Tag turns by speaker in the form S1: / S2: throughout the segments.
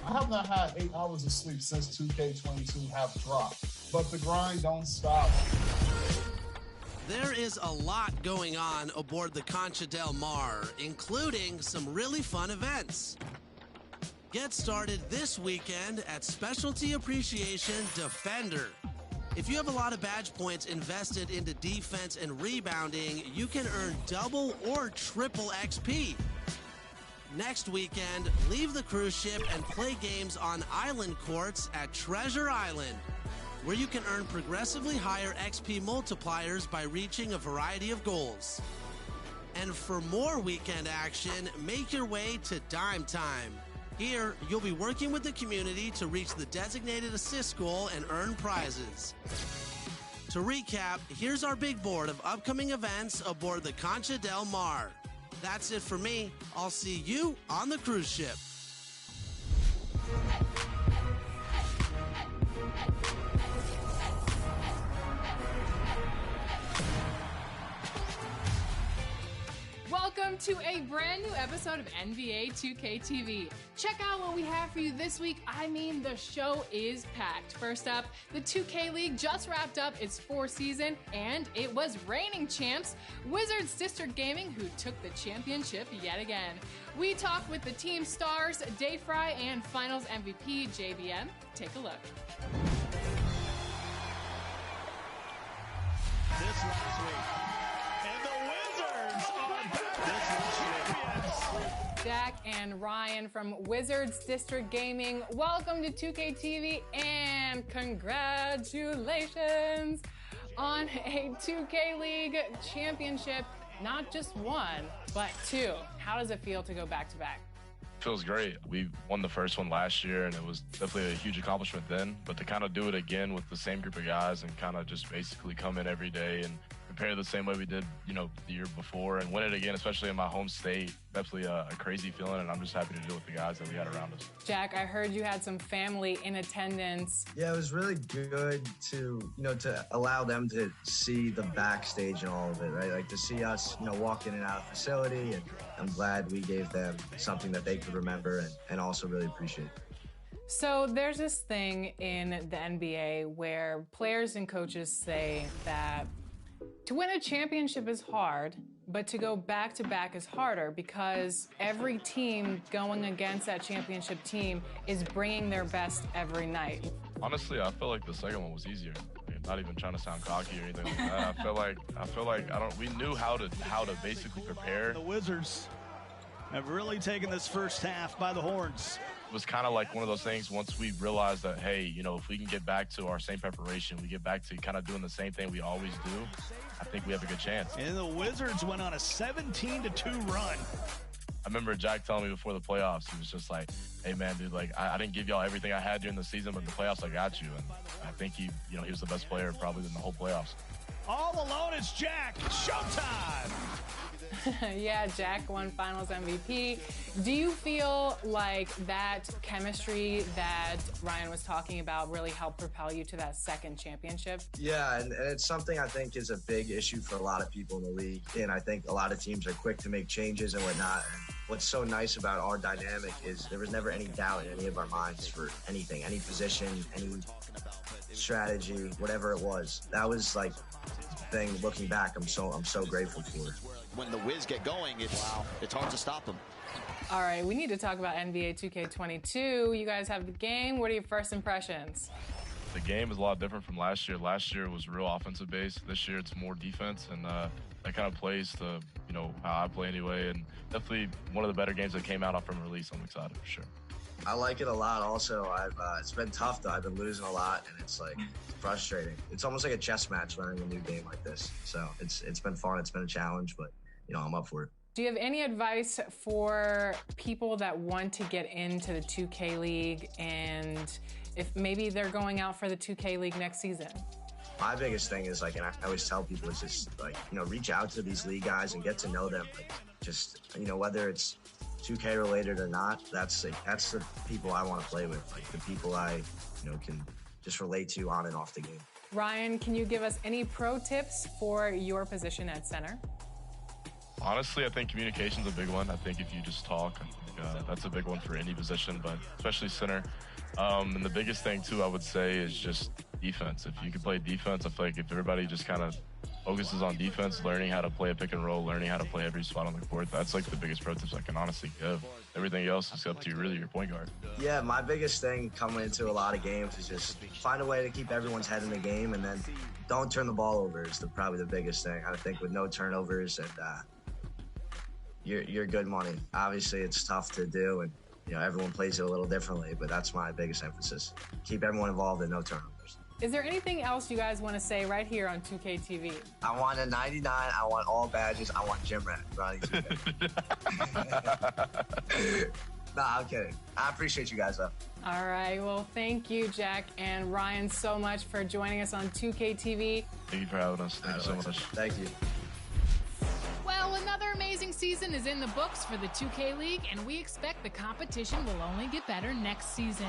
S1: I have not had 8 hours of sleep since 2K22 have dropped, but the grind don't stop.
S2: There is a lot going on aboard the Concha Del Mar, including some really fun events. Get started this weekend at Specialty Appreciation Defender. If you have a lot of badge points invested into defense and rebounding, you can earn double or triple XP. Next weekend, leave the cruise ship and play games on island courts at Treasure Island, where you can earn progressively higher XP multipliers by reaching a variety of goals. And for more weekend action, make your way to Dime Time. Here, you'll be working with the community to reach the designated assist goal and earn prizes. To recap, here's our big board of upcoming events aboard the Concha Del Mar. That's it for me. I'll see you on the cruise ship.
S3: Welcome to a brand new episode of NBA 2K TV. Check out what we have for you this week. I mean, the show is packed. First up, the 2K League just wrapped up its 4th season, and it was reigning champs, Wizards District Gaming, who took the championship yet again. We talked with the team stars, Dayfry, and Finals MVP, JBM. Take a look.
S4: This last week.
S3: Jack and Ryan from Wizards District Gaming, welcome to 2K TV and congratulations on a 2K League championship, not just one, but 2. How does it feel to go back to back?
S5: Feels great. We won the first one last year, and it was definitely a huge accomplishment then, but to kind of do it again with the same group of guys and kind of just basically come in every day and prepare the same way we did, the year before and win it again, especially in my home state, definitely a crazy feeling, and I'm just happy to do it with the guys that we had around us.
S3: Jack, I heard you had some family in attendance.
S6: Yeah, it was really good to, to allow them to see the backstage and all of it, right? Like to see us, walk in and out of the facility, and I'm glad we gave them something that they could remember and also really appreciate.
S3: So there's this thing in the NBA where players and coaches say that to win a championship is hard, but to go back-to-back is harder because every team going against that championship team is bringing their best every night.
S5: Honestly, I feel like the second one was easier. Not even trying to sound cocky or anything like that. I feel like we knew how to basically prepare.
S4: The Wizards have really taken this first half by the horns.
S5: It was kind of like one of those things once we realized that, hey, if we can get back to our same preparation, we get back to kind of doing the same thing we always do, I think we have a good chance.
S4: And the Wizards went on a 17-2 run.
S5: I remember Jack telling me before the playoffs, he was just like, hey, man, dude, I didn't give y'all everything I had during the season, but in the playoffs, I got you. And I think he was the best player probably in the whole playoffs.
S4: All alone, it's Jack. Showtime!
S3: Yeah, Jack won Finals MVP. Do you feel like that chemistry that Ryan was talking about really helped propel you to that second championship?
S6: Yeah, and it's something I think is a big issue for a lot of people in the league, and I think a lot of teams are quick to make changes and whatnot. And what's so nice about our dynamic is there was never any doubt in any of our minds for anything, any position, any strategy, whatever it was. That was like the thing. Looking back, I'm so grateful for it.
S7: When the Wiz get going, it's hard to stop them.
S3: All right, we need to talk about NBA 2K22. You guys have the game. What are your first impressions?
S5: The game is a lot different from last year. Last year was real offensive based. This year it's more defense, and that kind of plays to how I play anyway. And definitely one of the better games that came out from release. I'm excited for sure.
S6: I like it a lot. Also, it's been tough though. I've been losing a lot, and it's frustrating. It's almost like a chess match learning a new game like this. So it's been fun. It's been a challenge, but I'm up for it.
S3: Do you have any advice for people that want to get into the 2K League and if maybe they're going out for the 2K League next season?
S6: My biggest thing is and I always tell people is just reach out to these league guys and get to know them. Whether it's 2K related or not, that's the people I want to play with. The people I can just relate to on and off the game.
S3: Ryan, can you give us any pro tips for your position at center?
S5: Honestly, I think communication's a big one. I think if you just talk, that's a big one for any position, but especially center. And the biggest thing, too, I would say is just defense. If you can play defense, I feel like if everybody just kind of focuses on defense, learning how to play a pick and roll, learning how to play every spot on the court, that's like the biggest pro tips I can honestly give. Everything else is up to really your point guard.
S6: Yeah, my biggest thing coming into a lot of games is just find a way to keep everyone's head in the game, and then don't turn the ball over is probably the biggest thing. I think with no turnovers, and you're good money. Obviously, it's tough to do, and everyone plays it a little differently, but that's my biggest emphasis. Keep everyone involved and no turnovers.
S3: Is there anything else you guys want to say right here on 2K TV?
S6: I want a 99. I want all badges. I want gym rat. Nah, I'm kidding. I appreciate you guys, though.
S3: All right. Well, thank you, Jack and Ryan, so much for joining us on 2K TV.
S5: Thank you for having us. Thank you so much.
S6: Thank you.
S3: Well, another amazing season is in the books for the 2K League, and we expect the competition will only get better next season.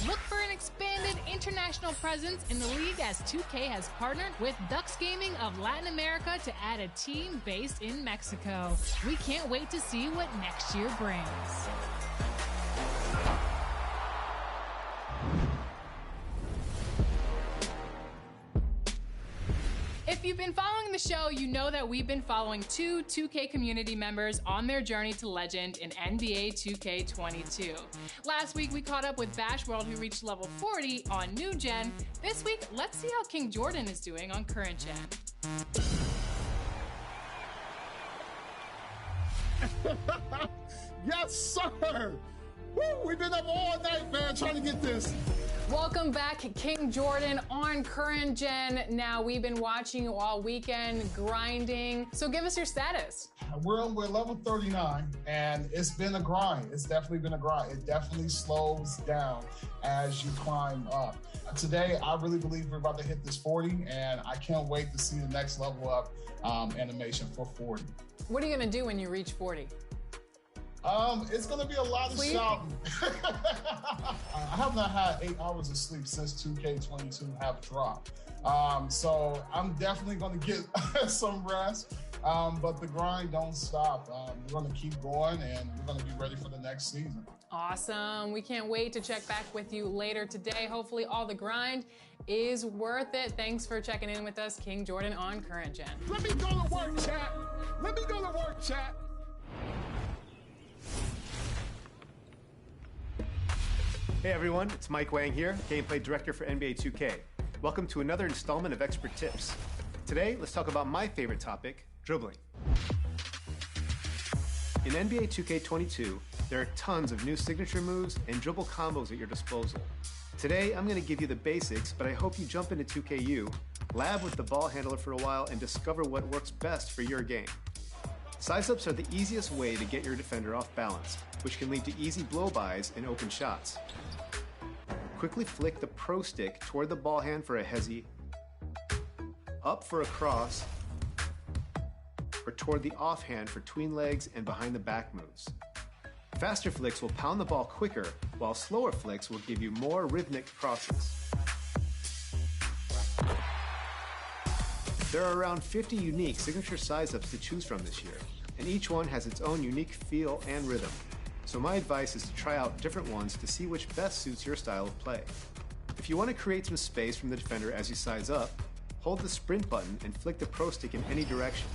S3: Look for an expanded international presence in the league as 2K has partnered with Ducks Gaming of Latin America to add a team based in Mexico. We can't wait to see what next year brings. If you've been following the show, you know that we've been following two 2K community members on their journey to legend in NBA 2K22. Last week, we caught up with Bash World, who reached level 40 on New Gen. This week, let's see how King Jordan is doing on Current Gen.
S1: Yes, sir! Woo, we've been up all night, man, trying to get this.
S3: Welcome back, King Jordan on Current Gen. Now, we've been watching you all weekend, grinding. So give us your status.
S1: We're level 39, and it's been a grind. It's definitely been a grind. It definitely slows down as you climb up. Today, I really believe we're about to hit this 40, and I can't wait to see the next level up animation for 40.
S3: What are you going to do when you reach 40?
S1: It's gonna be a lot of shouting. I have not had 8 hours of sleep since 2K22 have dropped. So I'm definitely gonna get some rest. But the grind don't stop. We're gonna keep going, and we're gonna be ready for the next season.
S3: Awesome. We can't wait to check back with you later today. Hopefully all the grind is worth it. Thanks for checking in with us, King Jordan on Current Gen.
S1: Let me go to work, chat. Let me go to work, chat.
S8: Hey everyone, it's Mike Wang here, Gameplay Director for NBA 2K. Welcome to another installment of Expert Tips. Today, let's talk about my favorite topic, dribbling. In NBA 2K22, there are tons of new signature moves and dribble combos at your disposal. Today, I'm going to give you the basics, but I hope you jump into 2KU, lab with the ball handler for a while, and discover what works best for your game. Size-ups are the easiest way to get your defender off balance, which can lead to easy blow-bys and open shots. Quickly flick the pro stick toward the ball hand for a hezzy, up for a cross, or toward the offhand for tween legs and behind the back moves. Faster flicks will pound the ball quicker, while slower flicks will give you more rhythmic crosses. There are around 50 unique signature size-ups to choose from this year, and each one has its own unique feel and rhythm. So my advice is to try out different ones to see which best suits your style of play. If you want to create some space from the defender as you size up, hold the sprint button and flick the pro stick in any direction.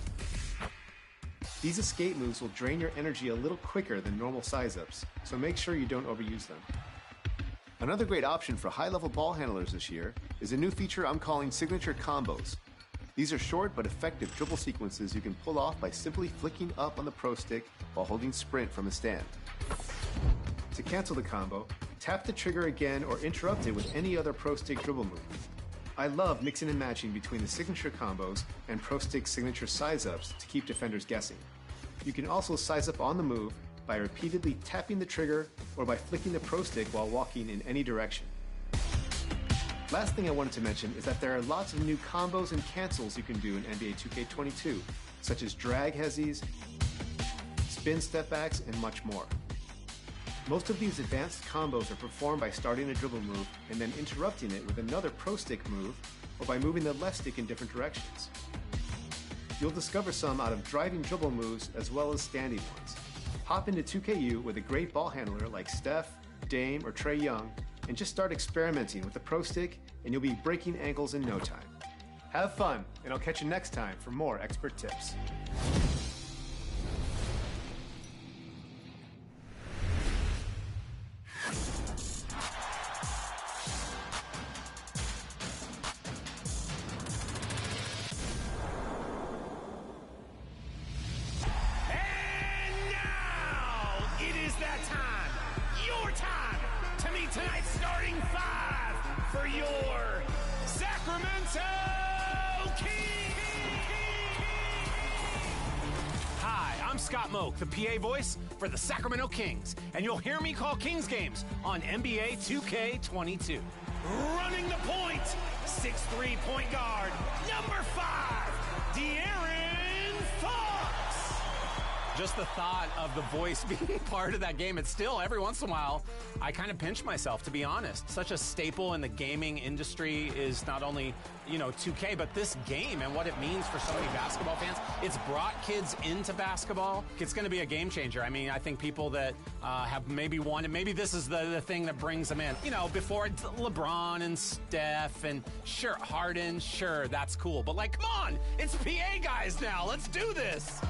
S8: These escape moves will drain your energy a little quicker than normal size-ups, so make sure you don't overuse them. Another great option for high-level ball handlers this year is a new feature I'm calling signature combos. These are short but effective dribble sequences you can pull off by simply flicking up on the pro stick while holding sprint from a stand. To cancel the combo, tap the trigger again or interrupt it with any other pro stick dribble move. I love mixing and matching between the signature combos and pro stick signature size-ups to keep defenders guessing. You can also size up on the move by repeatedly tapping the trigger or by flicking the pro stick while walking in any direction. Last thing I wanted to mention is that there are lots of new combos and cancels you can do in NBA 2K22, such as drag hezzies, spin step backs, and much more. Most of these advanced combos are performed by starting a dribble move and then interrupting it with another pro stick move or by moving the left stick in different directions. you'll discover some out of driving dribble moves as well as standing ones. Hop into 2KU with a great ball handler like Steph, Dame, or Trae Young, and just start experimenting with the Pro Stick, and you'll be breaking ankles in no time. Have fun, and I'll catch you next time for more expert tips.
S9: Tonight's starting five for your Sacramento Kings. Hi, I'm Scott Moak, the PA voice for the Sacramento Kings, and you'll hear me call Kings games on NBA 2K22. Running the point, 6'3" point guard, number 5, De'Aaron Fox. Just the thought of the voice being part of that game, it's still, every once in a while, I kind of pinch myself, to be honest. Such a staple in the gaming industry is not only, 2K, but this game and what it means for so many basketball fans. It's brought kids into basketball. It's going to be a game changer. I mean, I think people that have maybe wanted, maybe this is the thing that brings them in. Before LeBron and Steph and sure, Harden, sure, that's cool. But come on, it's PA guys now. Let's do this.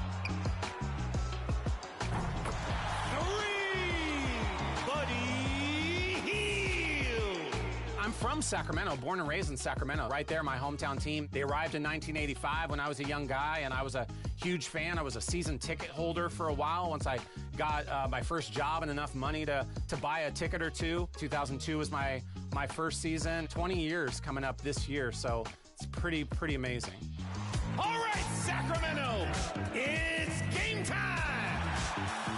S9: I'm from Sacramento, born and raised in Sacramento. Right there, my hometown team. They arrived in 1985 when I was a young guy, and I was a huge fan. I was a season ticket holder for a while once I got my first job and enough money to buy a ticket or two. 2002 was my first season. 20 years coming up this year, so it's pretty amazing. All right, Sacramento, it's game time!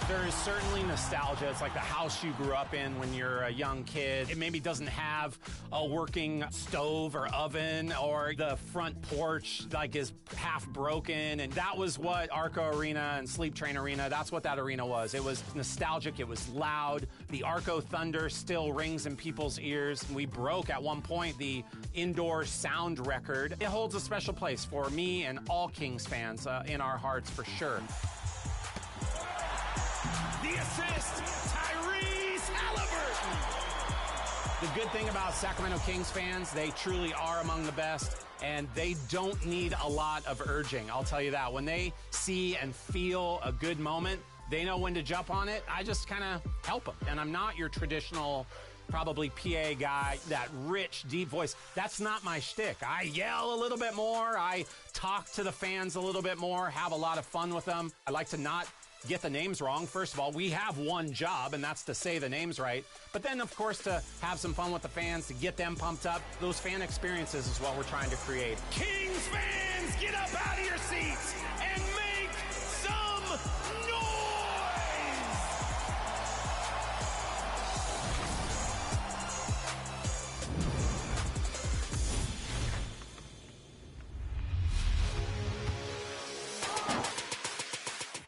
S9: There is certainly nostalgia. It's like the house you grew up in when you're a young kid. It maybe doesn't have a working stove or oven, or the front porch is half broken. And that was what Arco Arena and Sleep Train Arena, that's what that arena was. It was nostalgic. It was loud. The Arco Thunder still rings in people's ears. We broke at one point the indoor sound record. It holds a special place for me and all Kings fans in our hearts for sure. The assist, Tyrese Halliburton. The good thing about Sacramento Kings fans, they truly are among the best, and they don't need a lot of urging. I'll tell you that. When they see and feel a good moment, they know when to jump on it. I just kind of help them. And I'm not your traditional, probably PA guy, that rich, deep voice. That's not my shtick. I yell a little bit more. I talk to the fans a little bit more, have a lot of fun with them. I like to not get the names wrong. First of all, we have one job, and that's to say the names right. But then, of course, to have some fun with the fans, to get them pumped up. Those fan experiences is what we're trying to create. Kings fans, get up out of your seats and make some noise!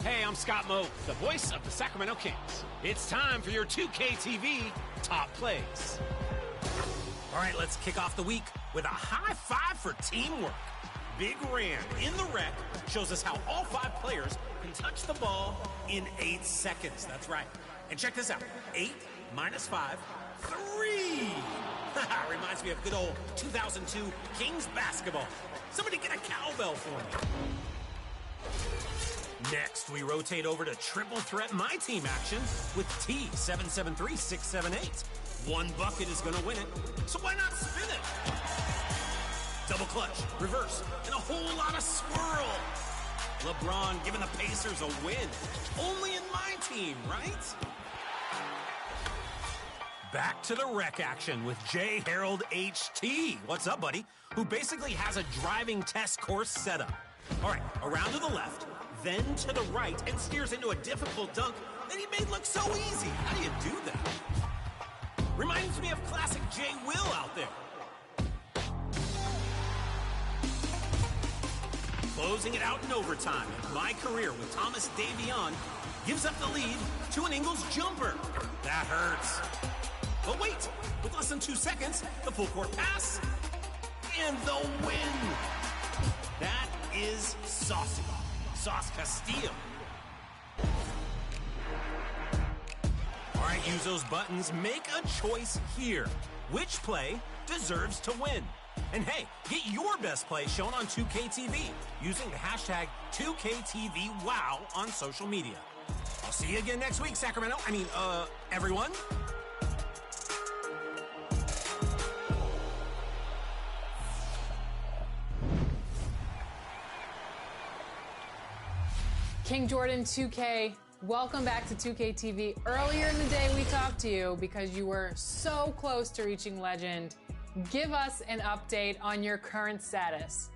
S9: Hey, I'm Scott Moak, the voice of the Sacramento Kings. It's time for your 2K TV top plays. All right, let's kick off the week with a high five for teamwork. Big Rand in the rec shows us how all 5 players can touch the ball in 8 seconds. That's right. And check this out. 8 minus 5, 3. Reminds me of good old 2002 Kings basketball. Somebody get a cowbell for me. Next, we rotate over to triple threat my team action with T773678. One bucket is going to win it, so why not spin it? Double clutch, reverse, and a whole lot of swirl. LeBron giving the Pacers a win. Only in my team, right? Back to the rec action with J. Harold HT. What's up, buddy? Who basically has a driving test course setup. All right, around to the left, then to the right, and steers into a difficult dunk that he made look so easy. How do you do that? Reminds me of classic Jay Will out there. Closing it out in overtime, my career with Thomas Davion gives up the lead to an Ingles jumper. That hurts. But wait, with less than 2 seconds, the full court pass and the win. That
S10: is saucy. Sauce Castillo. All right, use those buttons. Make a choice here. Which play deserves to win? And hey, get your best play shown on 2KTV using the hashtag 2KTVWOW on social media. I'll see you again next week, Sacramento. Everyone.
S3: King Jordan 2K, welcome back to 2K TV. Earlier in the day, we talked to you because you were so close to reaching legend. Give us an update on your current status.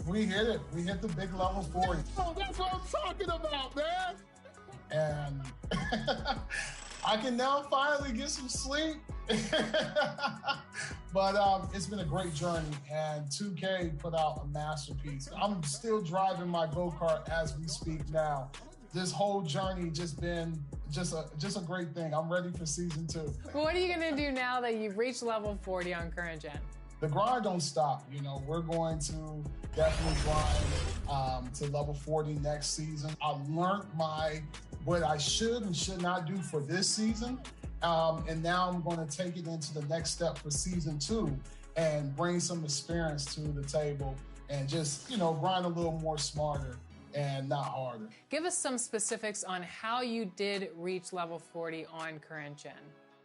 S1: We hit it. We hit the big level 40. Oh, that's what I'm talking about, man. And I can now finally get some sleep. But it's been a great journey, and 2K put out a masterpiece. I'm still driving my go-kart as we speak now. This whole journey just been just a great thing. I'm ready for season 2.
S3: What are you gonna do now that you've reached level 40 on current gen?
S1: The grind don't stop. You know, we're going to definitely grind to level 40 next season. I learned what I should and should not do for this season. And now I'm going to take it into the next step for season 2 and bring some experience to the table and just, grind a little more smarter and not harder.
S3: Give us some specifics on how you did reach level 40 on current gen.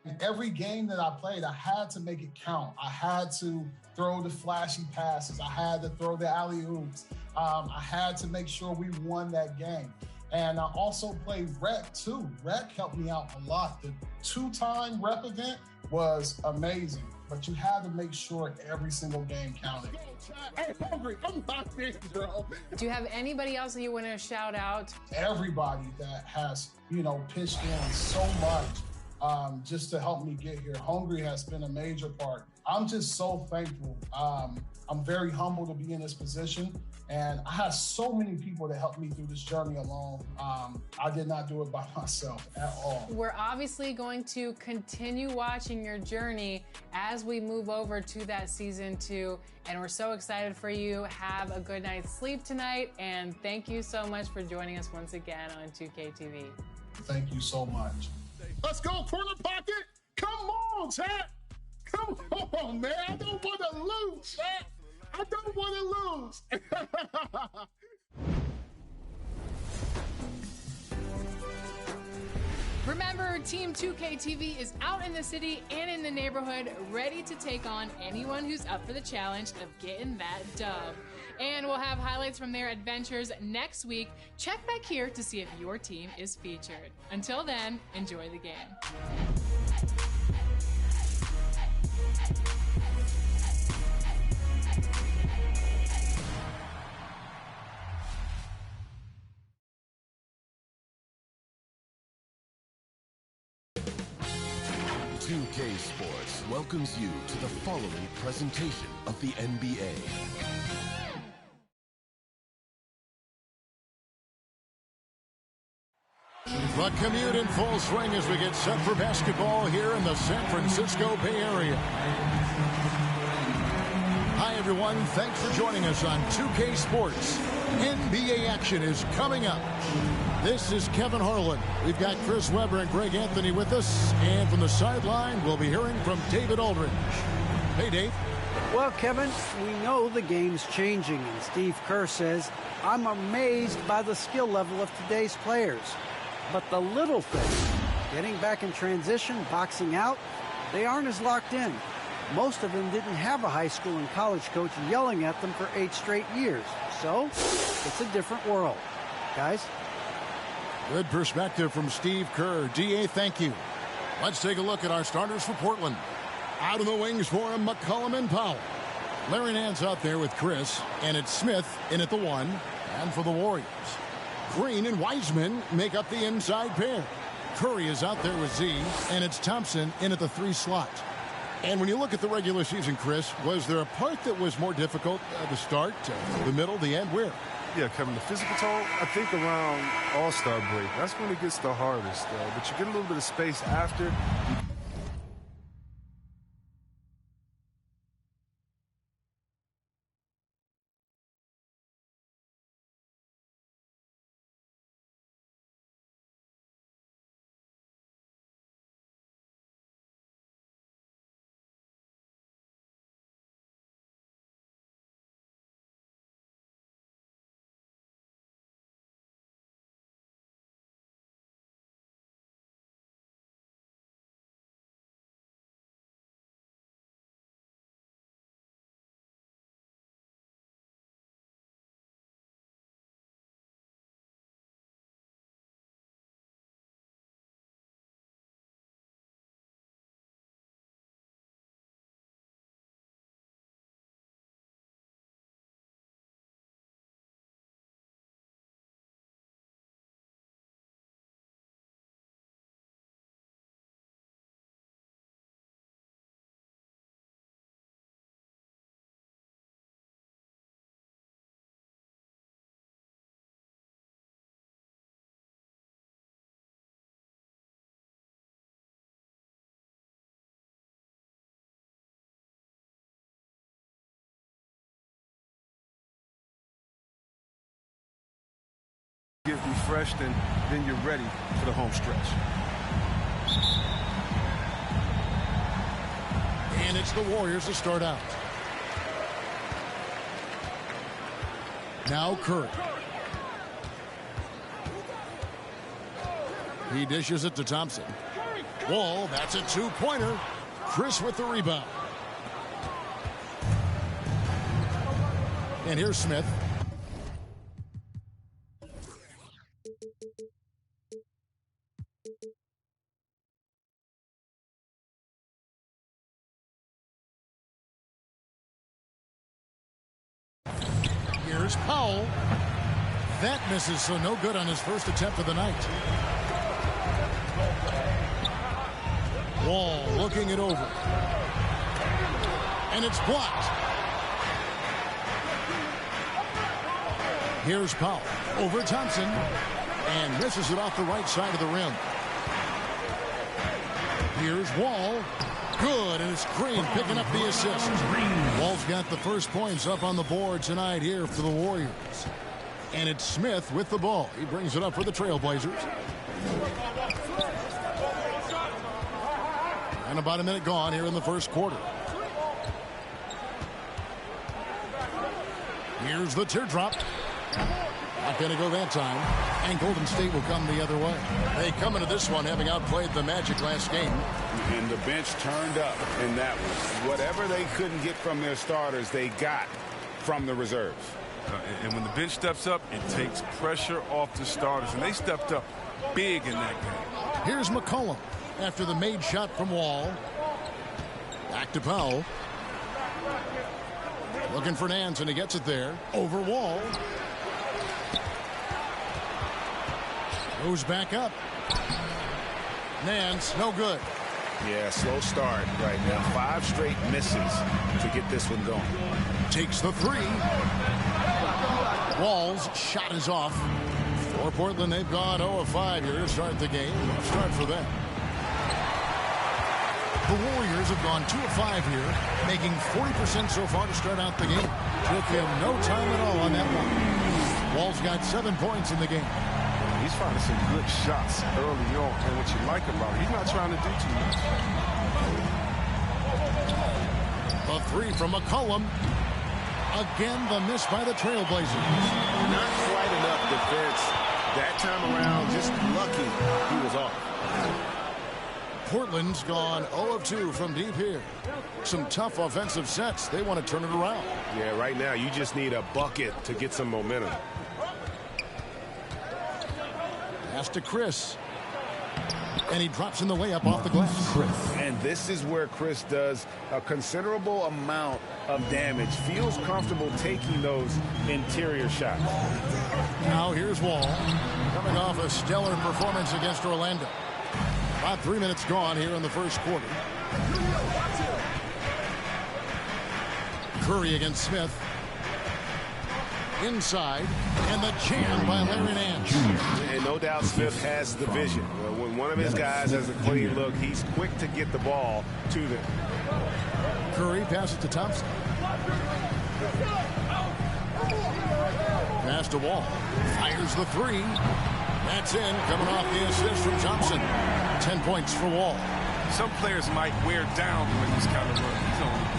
S1: In every game that I played, I had to make it count. I had to throw the flashy passes. I had to throw the alley-oops. I had to make sure we won that game. And I also played rec too. Rec helped me out a lot. The 2-time rep event was amazing, but you had to make sure every single game counted.
S11: Hey, hungry. I'm not in, bro.
S3: Do you have anybody else that you want to shout out?
S1: Everybody that has, pitched in so much just to help me get here. Hungry has been a major part. I'm just so thankful. I'm very humbled to be in this position. And I have so many people that helped me through this journey alone. I did not do it by myself at all.
S3: We're obviously going to continue watching your journey as we move over to that season 2. And we're so excited for you. Have a good night's sleep tonight. And thank you so much for joining us once again on 2K TV.
S1: Thank you so much.
S11: Let's go, corner pocket. Come on, chat. Come on, man. I don't want to lose, chat. I don't want to lose.
S3: Remember, Team 2K TV is out in the city and in the neighborhood, ready to take on anyone who's up for the challenge of getting that dub. And we'll have highlights from their adventures next week. Check back here to see if your team is featured. Until then, enjoy the game.
S12: 2K Sports welcomes you to the following presentation of the NBA.
S11: The commute in full swing as we get set for basketball here in the San Francisco Bay Area. Hi, everyone. Thanks for joining us on 2K Sports. NBA action is coming up. This is Kevin Harlan. We've got Chris Webber and Greg Anthony with us. And from the sideline, we'll be hearing from David Aldridge. Hey, Dave.
S13: Well, Kevin, we know the game's changing, and Steve Kerr says, I'm amazed by the skill level of today's players. But the little things, getting back in transition, boxing out, they aren't as locked in. Most of them didn't have a high school and college coach yelling at them for 8 straight years. So, it's a different world. Guys?
S11: Good perspective from Steve Kerr. DA, thank you. Let's take a look at our starters for Portland. Out of the wings for him, McCollum and Powell. Larry Nance out there with Chris, and it's Smith in at the 1. And for the Warriors, Green and Wiseman make up the inside pair. Curry is out there with Z, and it's Thompson in at the 3 slot. And when you look at the regular season, Chris, was there a part that was more difficult the start, the middle, the end? Where?
S14: Yeah, Kevin, the physical toll, I think around All-Star break. That's when it gets the hardest, but you get a little bit of space after. refreshed, and then you're ready for the home stretch.
S11: And it's the Warriors to start out. Now Curry. He dishes it to Thompson. Wall, that's a two-pointer. Chris with the rebound. And here's Smith. Here's Powell. That misses, so no good on his first attempt of the night. Wall looking it over. And it's blocked. Here's Powell over Thompson. And misses it off the right side of the rim. Here's Wall. Good, and it's Green picking up the assist. Wall's got the first points up on the board tonight here for the Warriors. And it's Smith with the ball. He brings it up for the Trailblazers. And about a minute gone here in the first quarter. Here's the teardrop. Not going to go that time. And Golden State will come the other way. They come into this one having outplayed the Magic last game.
S15: And the bench turned up in that one. Whatever they couldn't get from their starters, they got from the reserves.
S14: And when the bench steps up, it takes pressure off the starters. And they stepped up big in that game.
S11: Here's McCollum after the made shot from Wall. Back to Powell. Looking for Nance, and he gets it there. Over Wall. Goes back up. Nance, no good.
S15: Yeah, slow start right now. 5 straight misses to get this one going.
S11: Takes the 3. Wall's shot is off. For Portland, they've gone 0 of 5 here to start the game. Start for them. The Warriors have gone 2 of 5 here, making 40% so far to start out the game. Took him no time at all on that one. Wall's got 7 points in the game.
S14: He's finding some good shots early on, and what you like about it, he's not trying to do too much.
S11: A 3 from McCollum. Again, the miss by the Trailblazers.
S15: Not quite enough defense that time around. Just lucky he was off.
S11: Portland's gone 0 of 2 from deep here. Some tough offensive sets. They want to turn it around.
S15: Yeah, right now you just need a bucket to get some momentum.
S11: Pass to Chris. And he drops in the layup off the glass.
S15: And this is where Chris does a considerable amount of damage. Feels comfortable taking those interior shots.
S11: Now here's Wall. Coming off a stellar performance against Orlando. About 3 minutes gone here in the first quarter. Curry against Smith. Inside, and the jam by Larry Nance.
S15: And no doubt Smith has the vision. When one of his guys has a clean look, he's quick to get the ball to them.
S11: Curry passes to Thompson. Pass to Wall. Fires the 3. That's in, coming off the assist from Thompson. 10 points for Wall.
S14: Some players might wear down when this kind of run. He's on the bench.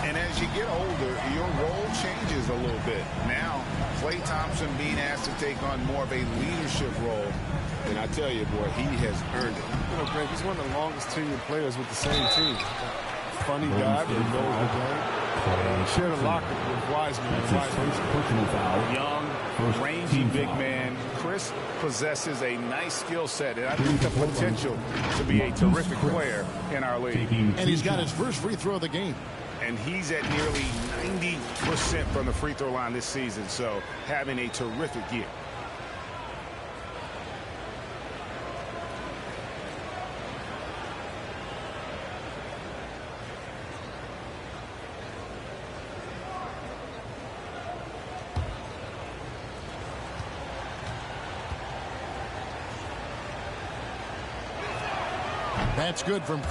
S15: And as you get older, your role changes a little bit. Now, Klay Thompson being asked to take on more of a leadership role. And I tell you, boy, he has earned it.
S14: You know, Greg, he's one of the longest tenured players with the same team. Funny guy, but he knows the game. Shared a locker with Wiseman.
S15: Young, rangy big man. Chris possesses a nice skill set, and I think the potential to be a terrific player in our league.
S11: And he's got his first free throw of the game.
S15: And he's at nearly 90% from the free throw line this season, so having a terrific year.
S11: That's good from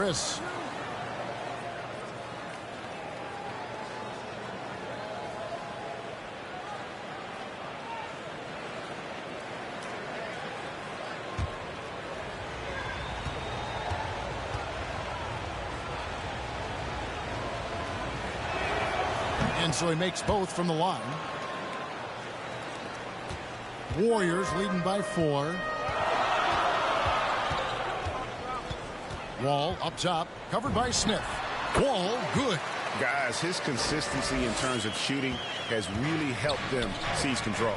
S11: Chris. And so he makes both from the line. Warriors leading by 4. Wall up top, covered by Smith. Wall, good.
S15: Guys, his consistency in terms of shooting has really helped them seize control.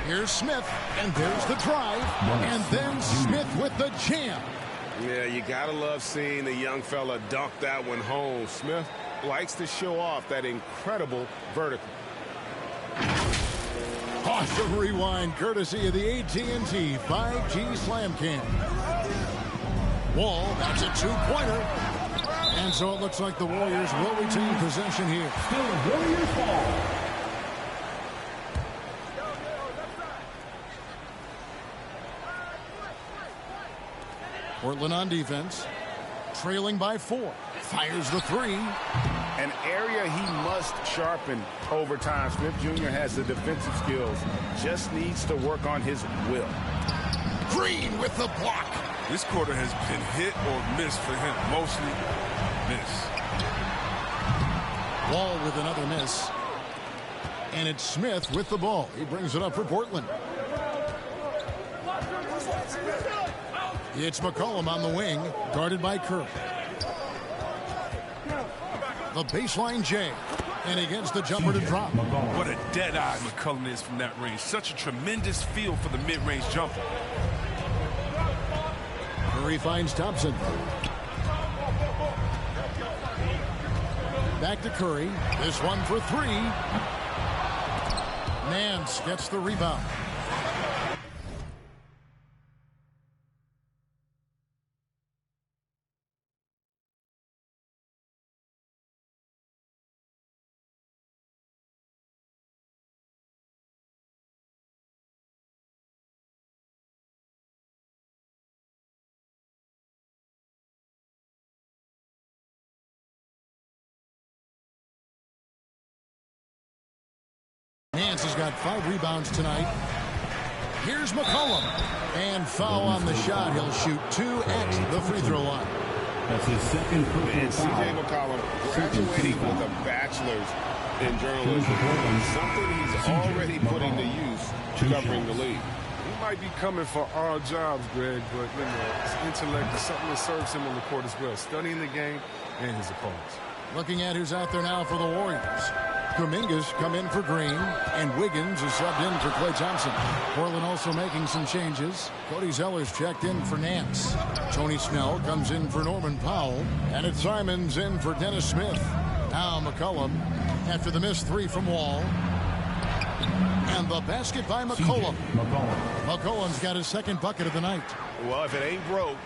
S11: Here's Smith, and there's the drive. And then Smith with the jam.
S14: Yeah, you gotta love seeing the young fella dunk that one home. Smith likes to show off that incredible vertical.
S11: Awesome rewind, courtesy of the AT&T 5G Slam Cam. Wall, that's a 2-pointer. And so it looks like the Warriors will retain possession here.
S16: Still a Warriors ball.
S11: Portland on defense, trailing by 4. Fires the 3.
S15: An area he must sharpen over time. Smith Jr. has the defensive skills. Just needs to work on his will.
S11: Green with the block.
S17: This quarter has been hit or miss for him. Mostly miss.
S11: Wall with another miss. And it's Smith with the ball. He brings it up for Portland. It's McCollum on the wing, guarded by Kerr. The baseline J, and he gets the jumper to drop.
S17: What a dead-eye McCollum is from that range. Such a tremendous feel for the mid-range jumper.
S11: Curry finds Thompson. Back to Curry. This one for 3. Nance gets the rebound. Nance has got 5 rebounds tonight. Here's McCollum. And foul on the shot. He'll shoot 2 at the free throw line.
S16: That's his second
S15: And C.J. McCollum graduating with a bachelor's in journalism. Something he's already putting to use covering the league.
S14: He might be coming for our jobs, Greg, but you know, his intellect is something that serves him on the court as well. Studying the game and his opponents.
S11: Looking at who's out there now for the Warriors. Kuminga's come in for Green, and Wiggins is subbed in for Klay Thompson. Portland also making some changes. Cody Zeller's checked in for Nance. Tony Snell comes in for Norman Powell, and it's Simons in for Dennis Smith. Now McCollum after the missed 3 from Wall. And the basket by McCollum. McCollum's got his second bucket of the night.
S14: Well, if it ain't broke,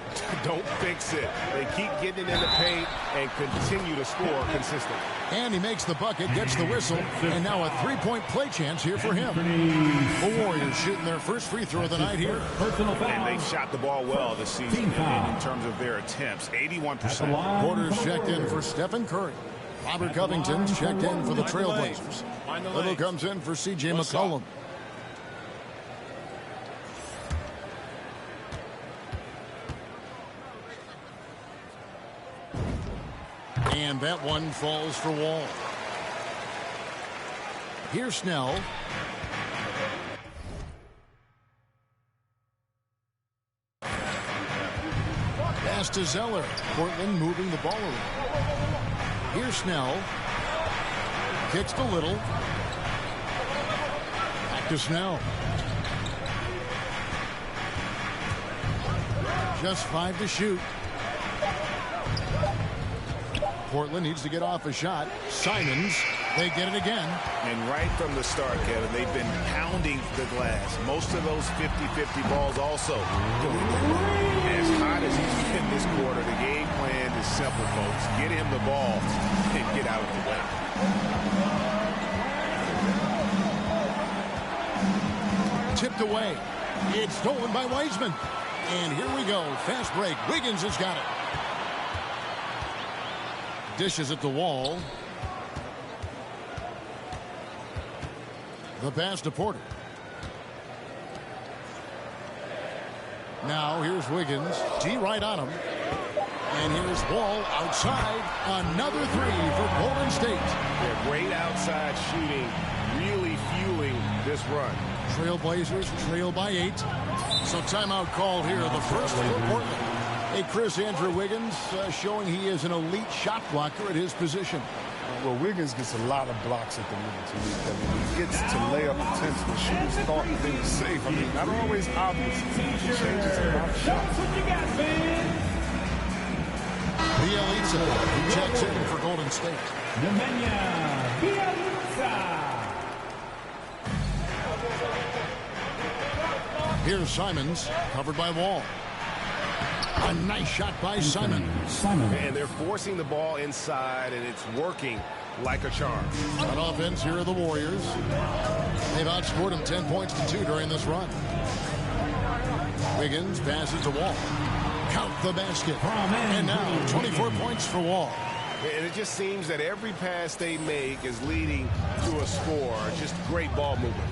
S14: don't fix it. They keep getting it in the paint and continue to score consistently.
S11: And he makes the bucket, gets the whistle, and now a 3-point play chance here for him. The Warriors shooting their first free throw of the night here.
S15: And they shot the ball well this season in terms of their attempts. 81%.
S11: Porter's checked in for Stephen Curry. Robert Covington's checked in for the Trailblazers. Little comes in for C.J. McCollum. And that one falls for Wall. Here's Snell. Pass to Zeller. Portland moving the ball around. Here's Snell. Kicks to Little. Back to Snell. Just 5 to shoot. Portland needs to get off a shot. Simons, they get it again.
S15: And right from the start, Kevin, they've been pounding the glass. Most of those 50-50 balls also going there. As hot as he's been this quarter, the game plan is simple, folks. Get him the ball and get out of the way.
S11: Tipped away. It's stolen by Wiseman. And here we go. Fast break. Wiggins has got it. Dishes at the wall. The pass to Porter. Now here's Wiggins. G right on him. And here's Wall outside. Another three for Golden State.
S15: Yeah, great outside shooting, really fueling this run.
S11: Trailblazers trail by 8. So timeout called here. The first for Portland. Hey, Chris, Andrew Wiggins showing he is an elite shot blocker at his position.
S14: Well, Wiggins gets a lot of blocks at the rim to me. When he gets to layup attempts, the shooters thought they were safe. I mean, not always obvious. It changes a lot of shots.
S11: Bielitsa, who checks in for Golden State. Here's Simons, covered by Wall. A nice shot by Simon.
S15: And they're forcing the ball inside, and it's working like a charm.
S11: On offense, here are the Warriors. They've outscored them 10 points to 2 during this run. Wiggins passes to Wall. Count the basket. And now 24 points for Wall.
S15: And it just seems that every pass they make is leading to a score. Just great ball movement.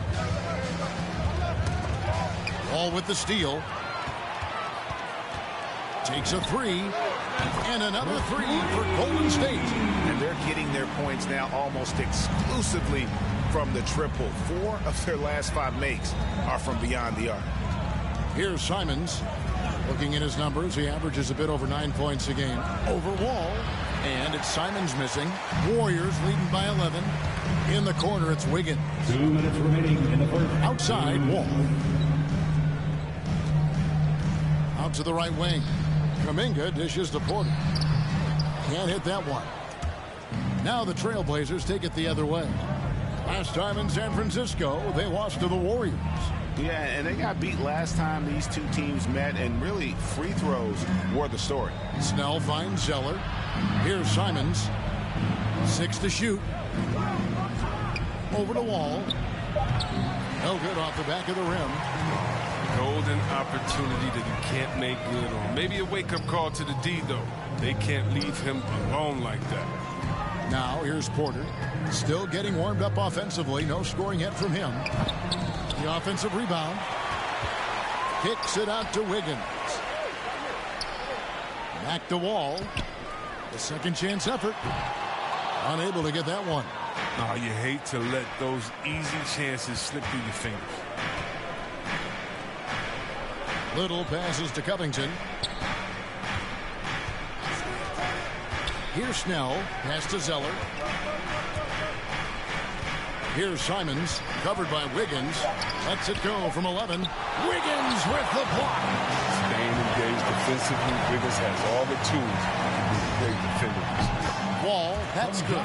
S11: Wall with the steal. Takes a three. And another three for Golden State.
S15: And they're getting their points now almost exclusively from the triple. 4 of their last 5 makes are from beyond the arc.
S11: Here's Simons. Looking at his numbers, he averages a bit over 9 points a game. Over Wall. And it's Simons missing. Warriors leading by 11. In the corner, it's Wiggins.
S16: 2 minutes remaining in the first.
S11: Outside, Wall. Out to the right wing. Kuminga dishes to Porter. Can't hit that one. Now the Trailblazers take it the other way. Last time in San Francisco, they lost to the Warriors.
S15: Yeah, and they got beat last time these two teams met, and really free throws were the story.
S11: Snell finds Zeller. Here's Simons. 6 to shoot. Over to Wall. No good off the back of the rim.
S17: Golden opportunity that you can't make good on. Maybe a wake-up call to the D, though. They can't leave him alone like that.
S11: Now here's Porter. Still getting warmed up offensively. No scoring yet from him. The offensive rebound. Kicks it out to Wiggins. Back to Wall. The second chance effort. Unable to get that one.
S17: Oh, you hate to let those easy chances slip through your fingers.
S11: Little passes to Covington. Here's Snell. Pass to Zeller. Here's Simons. Covered by Wiggins. Lets it go from 11. Wiggins with the block.
S14: Staying engaged defensively. Wiggins has all the tools to be great defenders.
S11: Wall. That's good.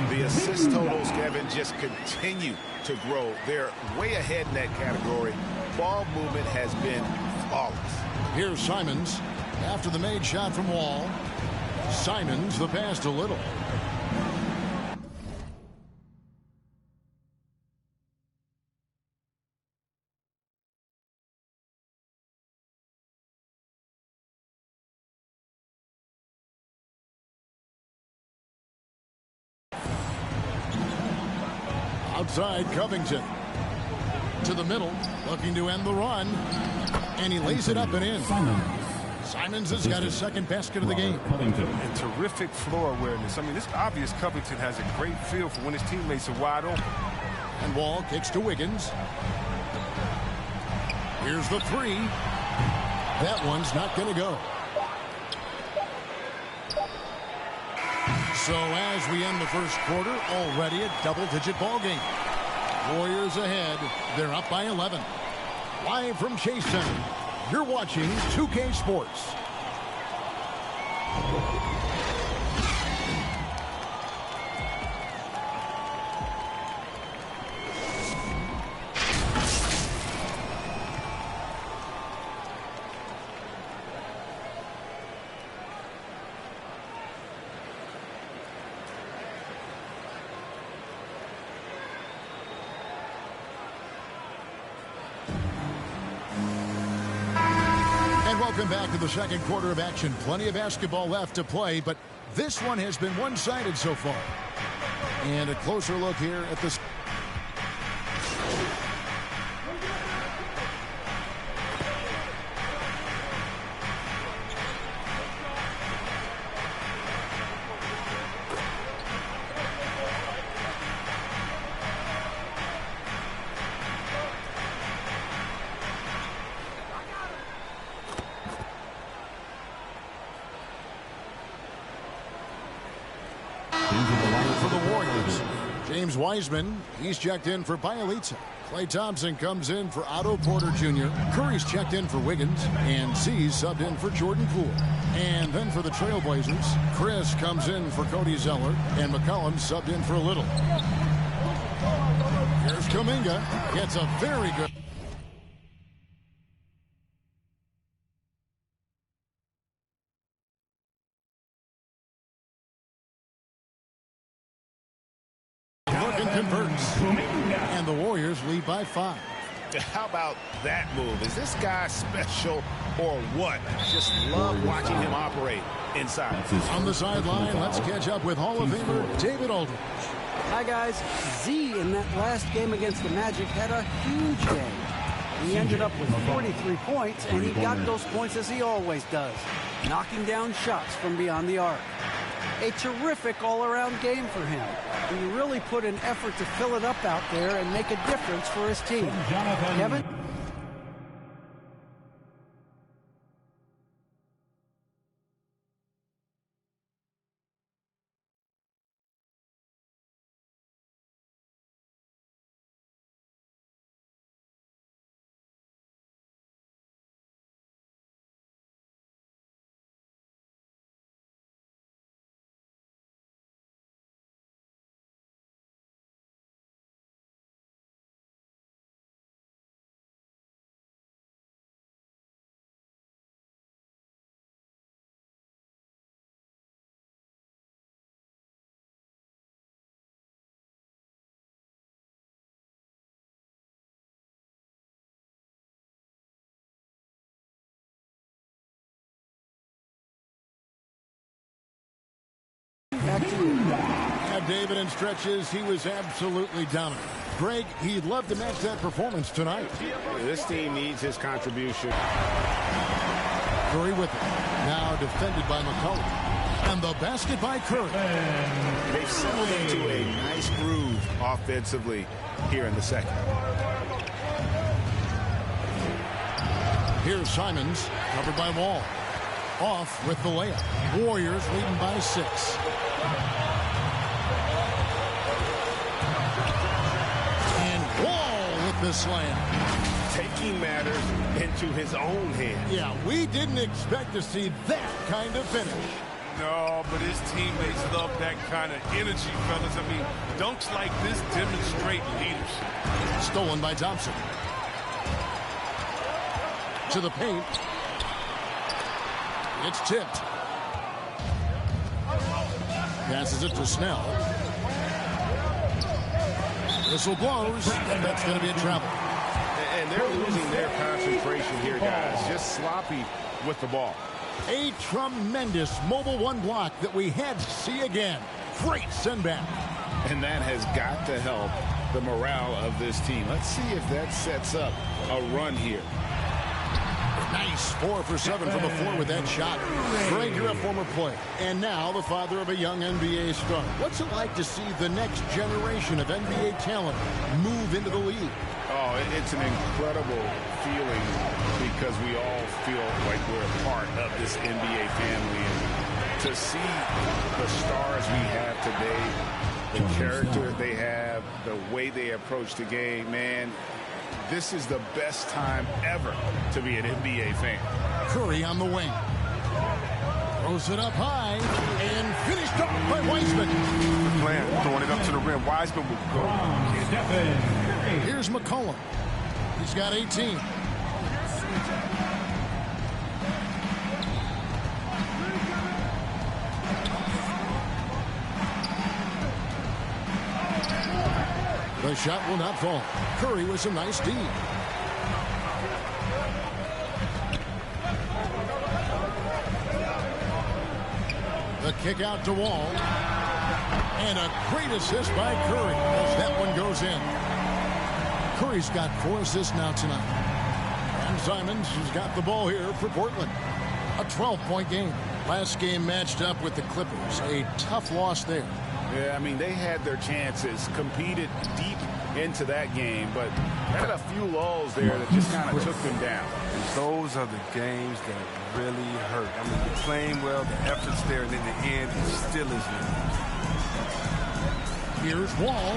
S15: The assist totals, Kevin, just continue to grow. They're way ahead in that category. Ball movement has been flawless.
S11: Here's Simons. After the made shot from Wall. Simons, the pass to Little. Outside, Covington. To the middle, looking to end the run. And he lays it up and in. Simons has got his second basket of the game.
S17: And terrific floor awareness. I mean, it's obvious Covington has a great feel for when his teammates are wide open.
S11: And Wall kicks to Wiggins. Here's the three. That one's not going to go. So as we end the first quarter, already a double-digit ball game. Warriors ahead. They're up by 11. Live from Chase Center, you're watching 2K Sports. And welcome back to the second quarter of action. Plenty of basketball left to play, but this one has been one-sided so far. And a closer look here at this. For the Warriors, James Wiseman, he's checked in for Bielitsa. Klay Thompson comes in for Otto Porter Jr. Curry's checked in for Wiggins, and C's subbed in for Jordan Poole. And then for the Trailblazers, Chris comes in for Cody Zeller, and McCollum subbed in for Little. Here's Kuminga, gets a very good. Converts. And the Warriors lead by 5.
S15: How about that move? Is this guy special or what? Just love watching him operate inside.
S11: On the sideline, let's catch up with Hall of Famer David Aldridge.
S13: Hi, guys. Z in that last game against the Magic had a huge game. He ended up with 43 points, and he got those points as he always does, knocking down shots from beyond the arc. A terrific all-around game for him. He really put an effort to fill it up out there and make a difference for his team. Kevin? Back to you.
S11: Yeah, David, in stretches, he was absolutely dominant. Greg, he'd love to match that performance tonight.
S15: This team needs his contribution.
S11: Curry with it. Now defended by McCollum. And the basket by Curry.
S15: They've settled into a nice groove offensively here in the second.
S11: Here's Simons, covered by Wall. Off with the layup. Warriors leading by 6. And Wall with the slam.
S15: Taking matters into his own hands.
S11: Yeah, we didn't expect to see that kind of finish.
S17: No, but his teammates love that kind of energy, fellas. I mean, dunks like this demonstrate leadership.
S11: Stolen by Thompson. To the paint. It's tipped. Passes it to Snell. Whistle blows, and that's going to be a travel.
S15: And they're losing their concentration here, guys. Just sloppy with the ball.
S11: A tremendous mobile one block that we had to see again. Great send back.
S15: And that has got to help the morale of this team. Let's see if that sets up a run here.
S11: Nice 4 for 7 from the floor with that shot. Greg, you're a former player, and now the father of a young NBA star. What's it like to see the next generation of NBA talent move into the league?
S15: Oh, it's an incredible feeling because we all feel like we're a part of this NBA family. And to see the stars we have today, the character they have, the way they approach the game, man, this is the best time ever to be an NBA fan.
S11: Curry on the wing. Throws it up high and finished off by Wiseman.
S17: The plan, throwing it up to the rim. Wiseman will go.
S11: Here's McCollum. He's got 18. The shot will not fall. Curry with some nice D. The kick out to Wall. And a great assist by Curry as that one goes in. Curry's got 4 assists now tonight. And Simons has got the ball here for Portland. A 12-point game. Last game matched up with the Clippers. A tough loss there.
S15: Yeah, I mean, they had their chances, competed deep into that game, but had a few lulls there that just kind of took them down.
S17: And those are the games that really hurt. I mean, you're playing well, the effort's there, and in the end, it still isn't.
S11: Here's Wall.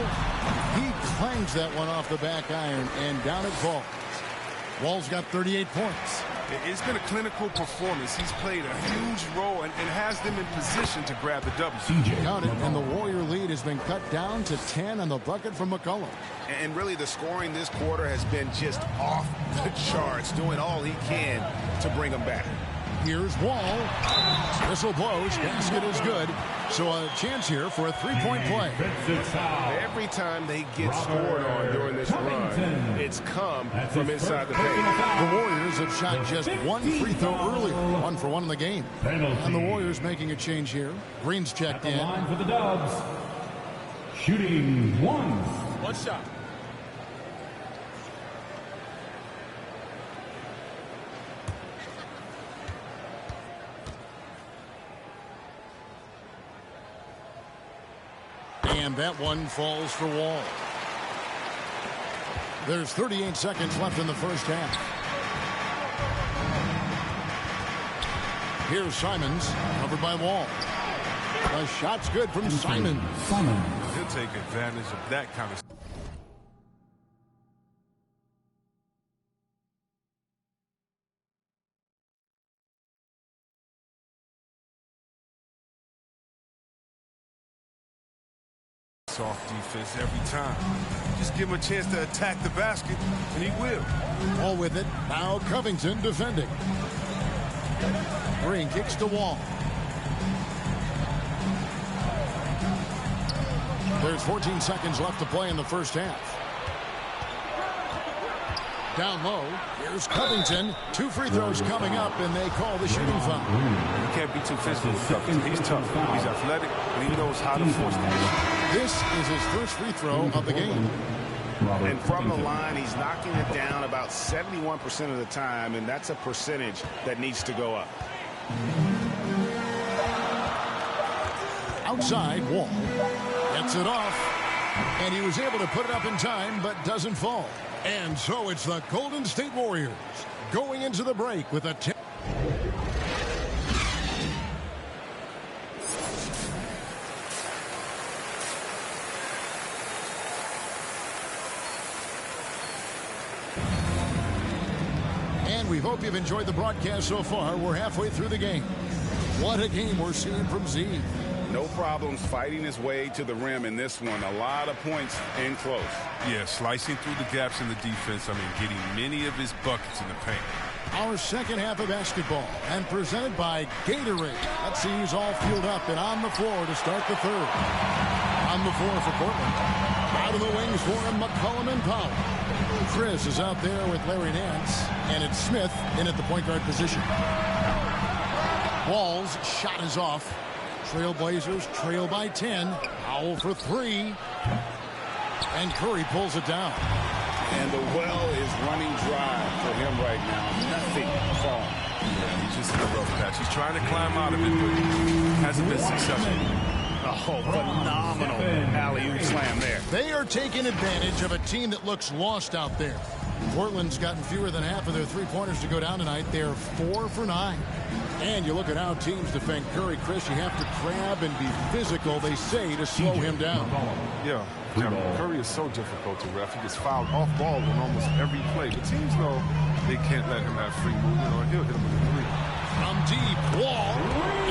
S11: He clangs that one off the back iron, and down it falls. Wall's got 38 points.
S17: It's been a clinical performance. He's played a huge role and has them in position to grab the W.
S11: Count it, and the Warrior lead has been cut down to 10 on the bucket from McCollum.
S15: And really, the scoring this quarter has been just off the charts, doing all he can to bring them back.
S11: Here's Wall. Whistle blows. Basket is good. So a chance here for a three-point play.
S15: Every time they get scored on during this run, it's come from inside the paint.
S11: The Warriors have shot just 1 free throw earlier. 1 for 1 in the game. And the Warriors making a change here. Green's checked in.
S16: Line for the Dubs. Shooting 1.
S15: One shot.
S11: And that one falls for Wall. There's 38 seconds left in the first half. Here's Simons, covered by Wall. The shot's good from Simons.
S17: He'll take advantage of that kind of... soft defense every time. Just give him a chance to attack the basket, and he will.
S11: All with it. Now Covington defending. Green kicks to Wall. There's 14 seconds left to play in the first half. Down low, here's Covington. 2 free throws coming up, and they call the shooting foul.
S17: You can't be too physical with Covington. He's tough. He's athletic, and he knows how to force that.
S11: This is his first free throw of the game.
S15: And from the line, he's knocking it down about 71% of the time, and that's a percentage that needs to go up.
S11: Outside, Wall gets it off, and he was able to put it up in time, but doesn't fall. And so it's the Golden State Warriors going into the break with a 10. And we hope you've enjoyed the broadcast so far. We're halfway through the game. What a game we're seeing from Z.
S15: No problems fighting his way to the rim in this one. A lot of points in close.
S17: Yeah, slicing through the gaps in the defense. I mean, getting many of his buckets in the paint.
S11: Our second half of basketball, and presented by Gatorade. Let's see who's all fueled up and on the floor to start the third. On the floor for Portland. Out of the wings for him, McCollum and Powell. Chris is out there with Larry Nance, and it's Smith in at the point guard position. Wall's shot is off. Trailblazers trail by 10. Powell for 3. And Curry pulls it down.
S15: And the well is running dry for him right now. Nothing falling.
S17: Yeah, he's just in a rough patch. He's trying to climb out of it, but hasn't been successful.
S15: Oh, phenomenal alley-oop slam there.
S11: They are taking advantage of a team that looks lost out there. Portland's gotten fewer than half of their three-pointers to go down tonight. They're 4 for 9. And you look at how teams defend Curry, Chris, you have to grab and be physical, they say, to slow him down.
S17: Yeah, Curry is so difficult to ref. He gets fouled off ball on almost every play. But teams know they can't let him have free movement, or he'll hit him with a 3.
S11: From deep, Wall,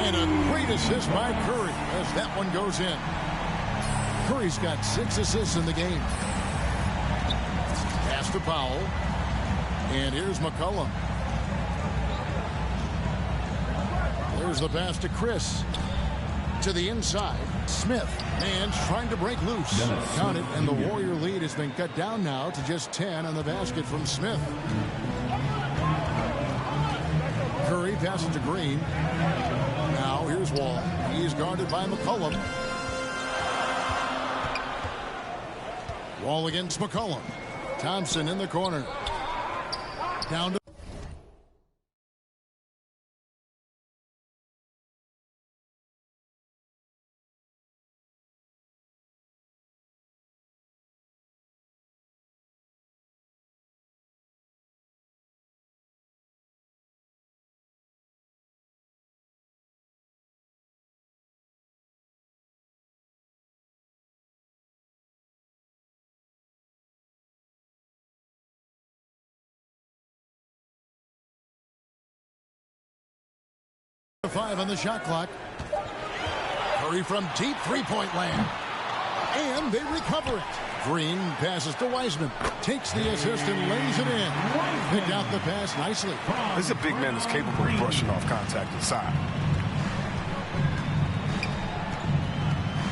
S11: and a great assist by Curry as that one goes in. Curry's got 6 assists in the game. Pass to Powell, and here's McCollum. There's the pass to Chris. To the inside, Smith. And trying to break loose. Count it, and the Warrior lead has been cut down now to just 10 on the basket from Smith. Curry passes to Green. Now Here's Wall. He's guarded by McCollum. Wall against McCollum. Thompson in the corner. Down to five on the shot clock. Curry from deep three-point land. And they recover it. Green passes to Wiseman. Takes the assist and lays it in. Picked out the pass nicely.
S17: This is a big man that's capable of brushing off contact inside.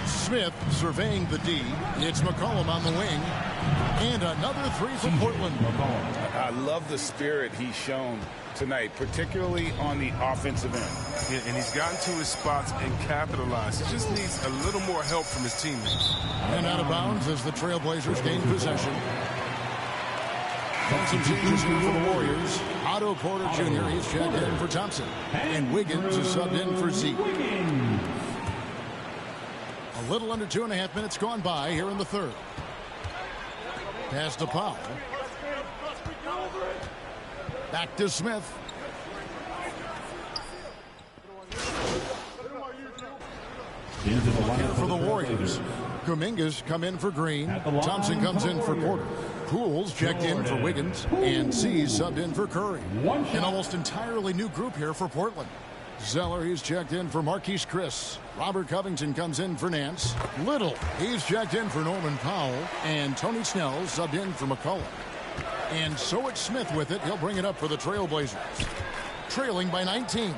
S11: Smith surveying the D. It's McCollum on the wing. And another three for Portland.
S15: I love the spirit he's shown tonight, particularly on the offensive end.
S17: Yeah, and he's gotten to his spots and capitalized. He just needs a little more help from his teammates.
S11: And out of bounds as the Trailblazers gain possession. Some changes here for the Warriors. Otto Porter Jr. He's checked in for Thompson. And Wiggins is subbed in for Zeke. A little under 2.5 minutes gone by here in the third. Pass to Powell. Back to Smith. Here for the Warriors. Kuminga's come in for Green. Thompson comes in for Porter. Poole's checked in for Wiggins. And C's subbed in for Curry. An almost entirely new group here for Portland. Zeller, he's checked in for Marquise Chris. Robert Covington comes in for Nance. Little, he's checked in for Norman Powell. And Tony Snell subbed in for McCollum. And so it's Smith with it. He'll bring it up for the Trailblazers. Trailing by 19.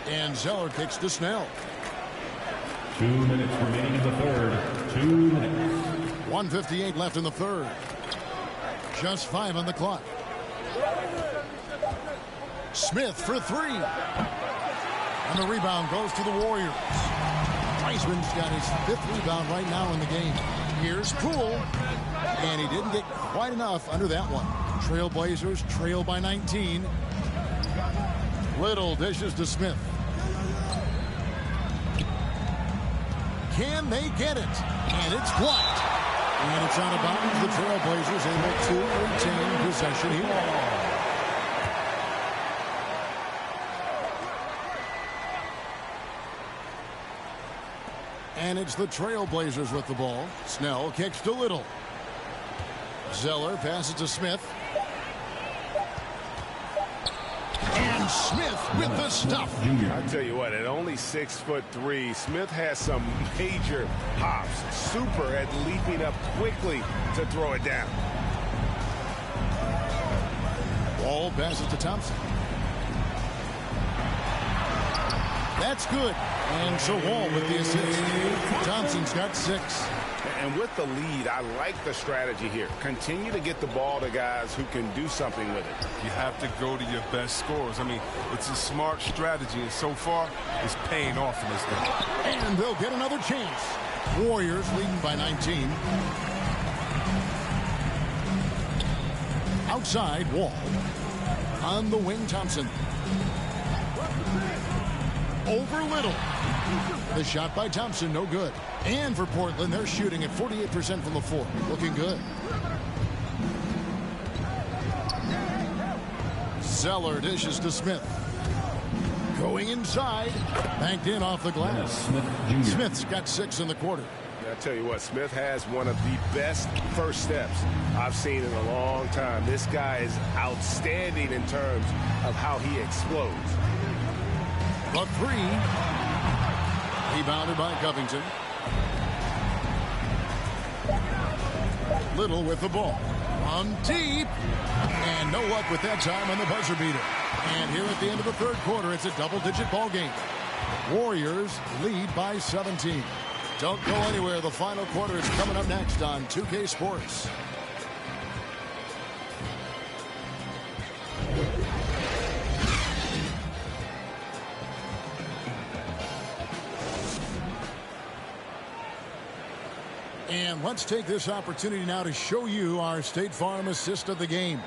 S11: And Zeller kicks to Snell.
S16: 2 minutes remaining in the third. 2 minutes.
S11: 1:58 left in the third. Just 5 on the clock. Smith for three. And the rebound goes to the Warriors. Wiseman's got his 5th rebound right now in the game. Here's Poole. And he didn't get quite enough under that one. Trailblazers trail by 19. Little dishes to Smith. Can they get it? And it's blocked. And it's out of bounds. The Trailblazers able to retain possession here. And it's the Trailblazers with the ball. Snell kicks to Little. Zeller passes to Smith. And Smith with the stuff.
S15: I tell you what, at only 6'3", Smith has some major hops. Super at leaping up quickly to throw it down.
S11: Wall passes to Thompson. That's good. And so Wall with the assist. Thompson's got 6.
S15: And with the lead, I like the strategy here. Continue to get the ball to guys who can do something with it.
S17: You have to go to your best scorers. I mean, it's a smart strategy, and so far, it's paying off in this game.
S11: And they'll get another chance. Warriors leading by 19. Outside, Wall. On the wing, Thompson. Over Little. The shot by Thompson, no good. And for Portland, they're shooting at 48% from the floor. Looking good. Zeller dishes to Smith. Going inside. Banked in off the glass. Smith's got 6 in the quarter.
S15: I tell you what, Smith has one of the best first steps I've seen in a long time. This guy is outstanding in terms of how he explodes.
S11: The 3. Rebounded by Covington. Little with the ball. On deep. And no luck with that time on the buzzer beater. And here at the end of the third quarter, it's a double-digit ball game. Warriors lead by 17. Don't go anywhere. The final quarter is coming up next on 2K Sports. And let's take this opportunity now to show you our State Farm assist of the game.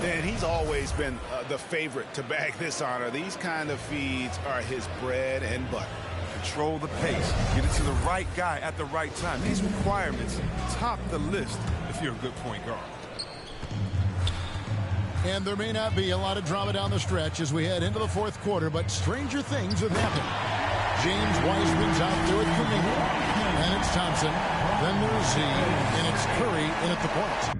S15: And he's always been the favorite to bag this honor. These kind of feeds are his bread and butter.
S17: Control the pace. Get it to the right guy at the right time. These requirements top the list if you're a good point guard.
S11: And there may not be a lot of drama down the stretch as we head into the fourth quarter, but stranger things have happened. James Wiseman's out there with Kuminga, and it's Thompson. Then there's Z, and it's Curry in at the point.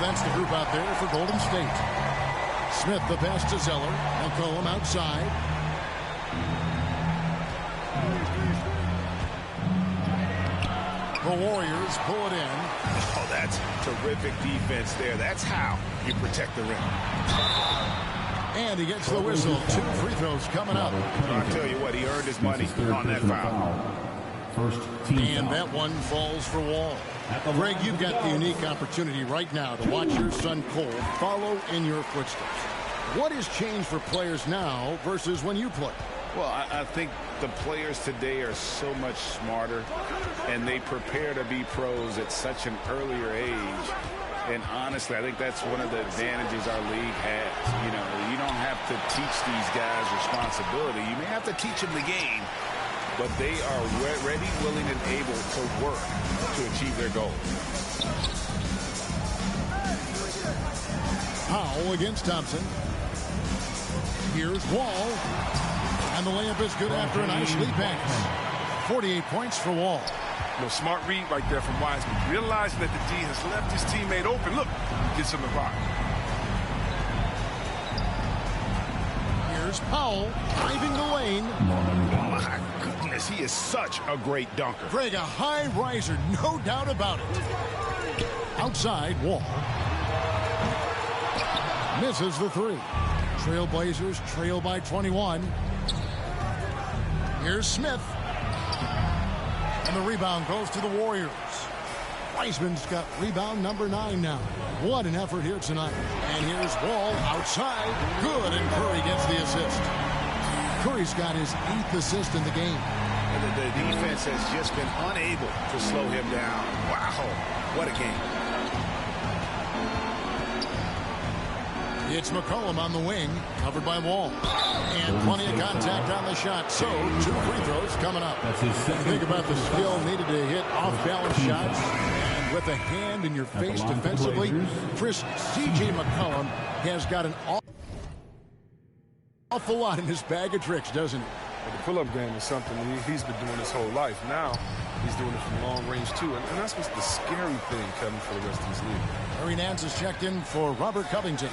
S11: that's the group out there for Golden State. Smith, the pass to Zeller. McCollum outside. The Warriors pull it in.
S15: Oh, that's terrific defense there. That's how you protect the rim.
S11: And he gets the whistle. 2 free throws coming up.
S15: I'll tell you what, he earned his money on that foul.
S11: And that one falls for Wall. Greg, you've got the unique opportunity right now to watch your son Cole follow in your footsteps. What has changed for players now versus when you played?
S15: Well, I think the players today are so much smarter, and they prepare to be pros at such an earlier age. And honestly, I think that's one of the advantages our league has. You know, you don't have to teach these guys responsibility. You may have to teach them the game, but they are ready, willing, and able to work to achieve their goals.
S11: Powell against Thompson. Here's Wall. And the layup is good after a nice lead pass. 48 points for Wall.
S17: No, smart read right there from Wiseman. Realizing that the D has left his teammate open. Look, gets him the rock.
S11: Here's Powell driving the lane.
S15: My goodness, he is such a great dunker.
S11: Greg, a high riser, no doubt about it. Outside, Wall. Misses the 3. Trailblazers trail by 21. Here's Smith. And the rebound goes to the Warriors. Wiseman's got rebound number 9 now. What an effort here tonight. And here's Wall outside. Good, and Curry gets the assist. Curry's got his 8th assist in the game.
S15: And the defense has just been unable to slow him down. Wow, what a game.
S11: It's McCollum on the wing, covered by Wall. And plenty of contact on the shot. So, 2 free throws coming up. Think about the skill needed to hit off-balance shots. And with a hand in your face defensively, Chris, C.J. McCollum has got an awful lot in his bag of tricks, doesn't he?
S17: The pull-up game is something he's been doing his whole life. Now, he's doing it from long range, too. And that's what's the scary thing, Kevin, for the rest of his league.
S11: Larry Nance is checked in for Robert Covington.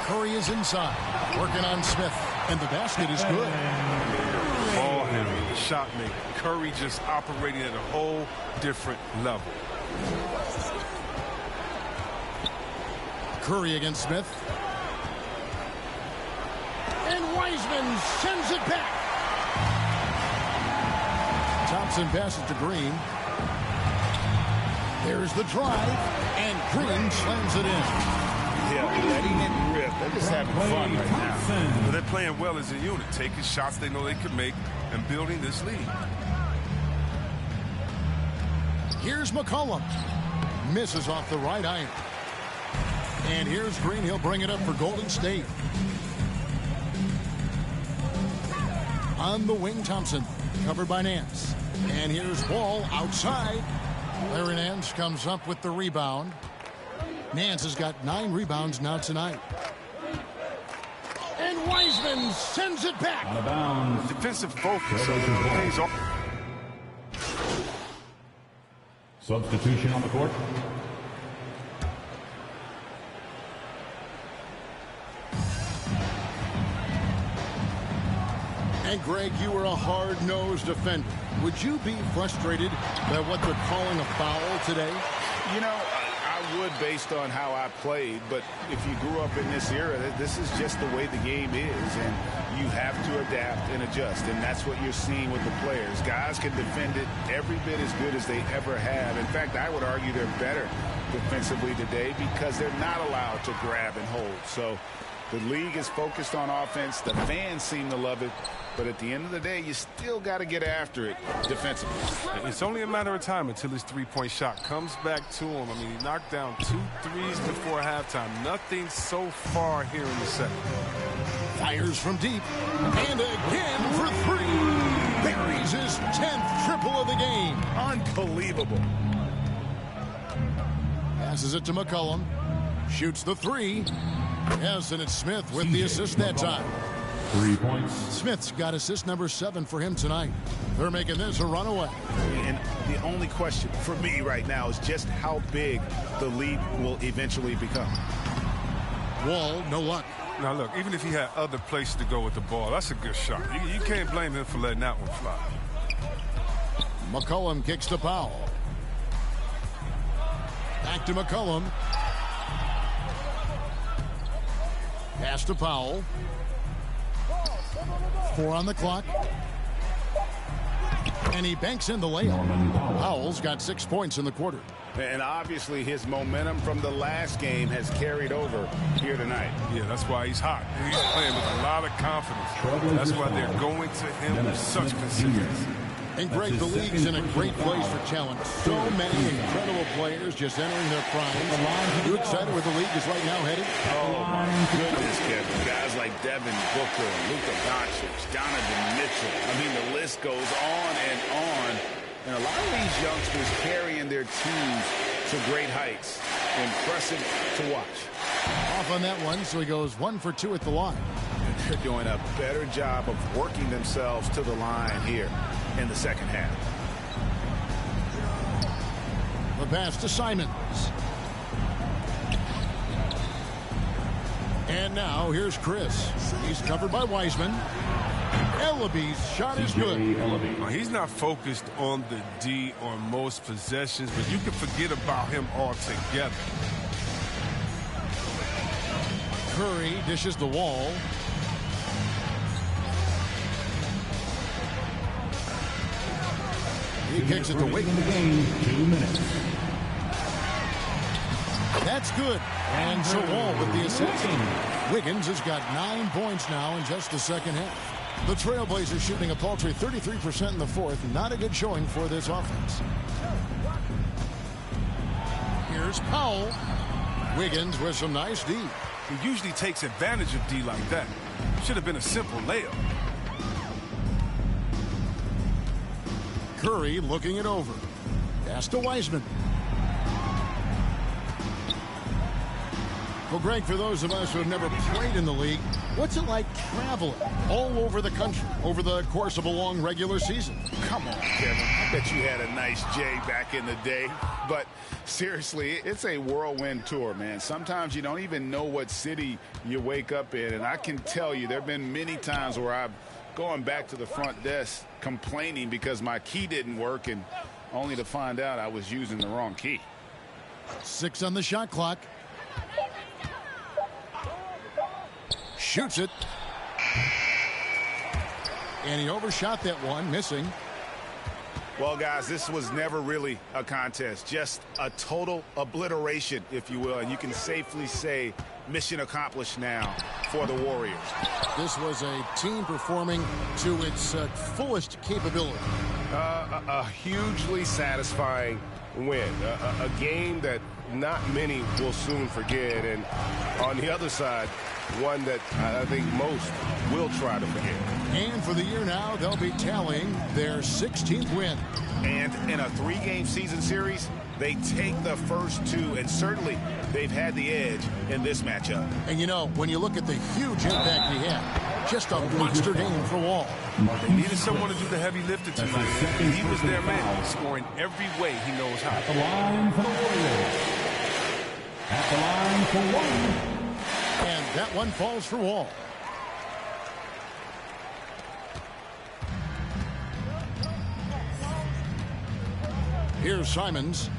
S11: Curry is inside, working on Smith, and the basket is good.
S17: Ball handler, shot maker. Curry just operating at a whole different level.
S11: Curry against Smith. And Wiseman sends it back. Thompson passes to Green. There's the drive, and Green slams it in.
S15: Yeah, letting it rip. They're just having fun right now.
S17: But they're playing well as a unit, taking shots they know they can make and building this lead.
S11: Here's McCollum. Misses off the right iron. And here's Green. He'll bring it up for Golden State. On the wing, Thompson, covered by Nance. And here's Wall outside. Larry Nance comes up with the rebound. Nance has got 9 rebounds now tonight. And Wiseman sends it back.
S17: Out of bounds. Defensive focus pays off.
S16: Substitution on the court.
S11: And Greg, you were a hard-nosed defender. Would you be frustrated by what they're calling a foul today?
S15: You know, I would based on how I played, but if you grew up in this era, this is just the way the game is, and you have to adapt and adjust, and that's what you're seeing with the players. Guys can defend it every bit as good as they ever have. In fact, I would argue they're better defensively today because they're not allowed to grab and hold. So the league is focused on offense. The fans seem to love it. But at the end of the day, you still got to get after it defensively.
S17: It's only a matter of time until his three-point shot comes back to him. I mean, he knocked down 2 threes before halftime. Nothing so far here in the second.
S11: Fires from deep. And again for 3. Buries his 10th triple of the game.
S15: Unbelievable.
S11: Passes it to McCollum. Shoots the 3. Yes, and it's Smith with the assist that time.
S16: 3 points.
S11: Smith's got assist number 7 for him tonight. They're making this a runaway.
S15: And the only question for me right now is just how big the lead will eventually become.
S11: Wall, no luck.
S17: Now, look, even if he had other places to go with the ball, that's a good shot. You can't blame him for letting that one fly.
S11: McCollum kicks to Powell. Back to McCollum. Pass to Powell. 4 on the clock. And he banks in the layup. Powell's got 6 points in the quarter.
S15: And obviously his momentum from the last game has carried over here tonight.
S17: Yeah, that's why he's hot. He's playing with a lot of confidence. That's why they're going to him with such consistency.
S11: And Greg, the league's in a great place for talent. So many incredible players just entering their primes. You excited where the league is right now headed?
S15: Oh, my goodness, Kevin. Guys like Devin Booker, Luka Doncic, Donovan Mitchell. I mean, the list goes on and on. And a lot of these youngsters carrying their teams to great heights. Impressive to watch.
S11: Off on that one, so he goes 1 for 2 at the line.
S15: They're doing a better job of working themselves to the line here in the second half.
S11: The pass to Simons. And now here's Chris. He's covered by Wiseman. Ellaby's shot is good.
S17: He's not focused on the D on most possessions, but you can forget about him altogether.
S11: Curry dishes the Wall. He kicks it to Wiggins.
S16: 2 minutes.
S11: That's good. And so Wall with the assist. Wiggins has got 9 points now in just the second half. The Trailblazers shooting a paltry 33% in the fourth. Not a good showing for this offense. Here's Powell. Wiggins with some nice D.
S17: He usually takes advantage of D like that. Should have been a simple layup.
S11: Curry looking it over. Pass to Wiseman. Well, Greg, for those of us who have never played in the league, what's it like traveling all over the country over the course of a long regular season?
S15: Come on, Kevin. I bet you had a nice J back in the day. But seriously, it's a whirlwind tour, man. Sometimes you don't even know what city you wake up in. And I can tell you there have been many times where I've gone back to the front desk complaining because my key didn't work, and only to find out I was using the wrong key.
S11: 6 on the shot clock. Shoots it. And he overshot that one, missing.
S15: Well, guys, this was never really a contest, just a total obliteration, if you will. And you can safely say mission accomplished now for the Warriors.
S11: This was a team performing to its fullest capability.
S18: A hugely satisfying win. A game that not many will soon forget. And on the other side, one that I think most will try to forget.
S11: And for the year now, they'll be tallying their 16th win.
S15: And in a 3-game season series, they take the first 2, and certainly they've had the edge in this matchup.
S11: And you know, when you look at the huge impact he had, just a monster game for Wall.
S17: They needed someone to do the heavy lifting tonight, and he was their man, scoring every way he knows how.
S16: At the line for the Warriors. At the line for one.
S11: And that one falls for Wall. Here's Simons.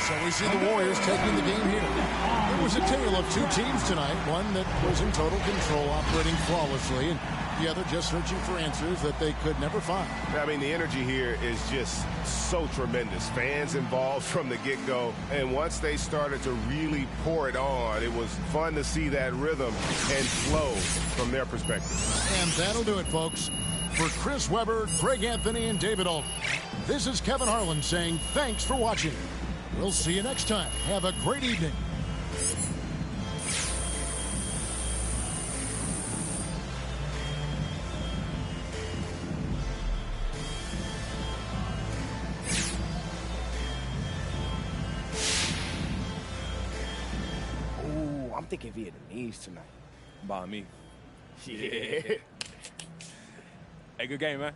S11: So we see the Warriors taking the game here. It was a tale of 2 teams tonight. One that was in total control, operating flawlessly, and the other just searching for answers that they could never find.
S18: I mean, the energy here is just so tremendous. Fans involved from the get-go. And once they started to really pour it on, it was fun to see that rhythm and flow from their perspective.
S11: And that'll do it, folks. For Chris Webber, Greg Anthony, and David Alton, this is Kevin Harlan saying thanks for watching. We'll see you next time. Have a great evening.
S19: thinking Vietnamese tonight.
S20: By me.
S19: Yeah.
S20: Hey, good game, man.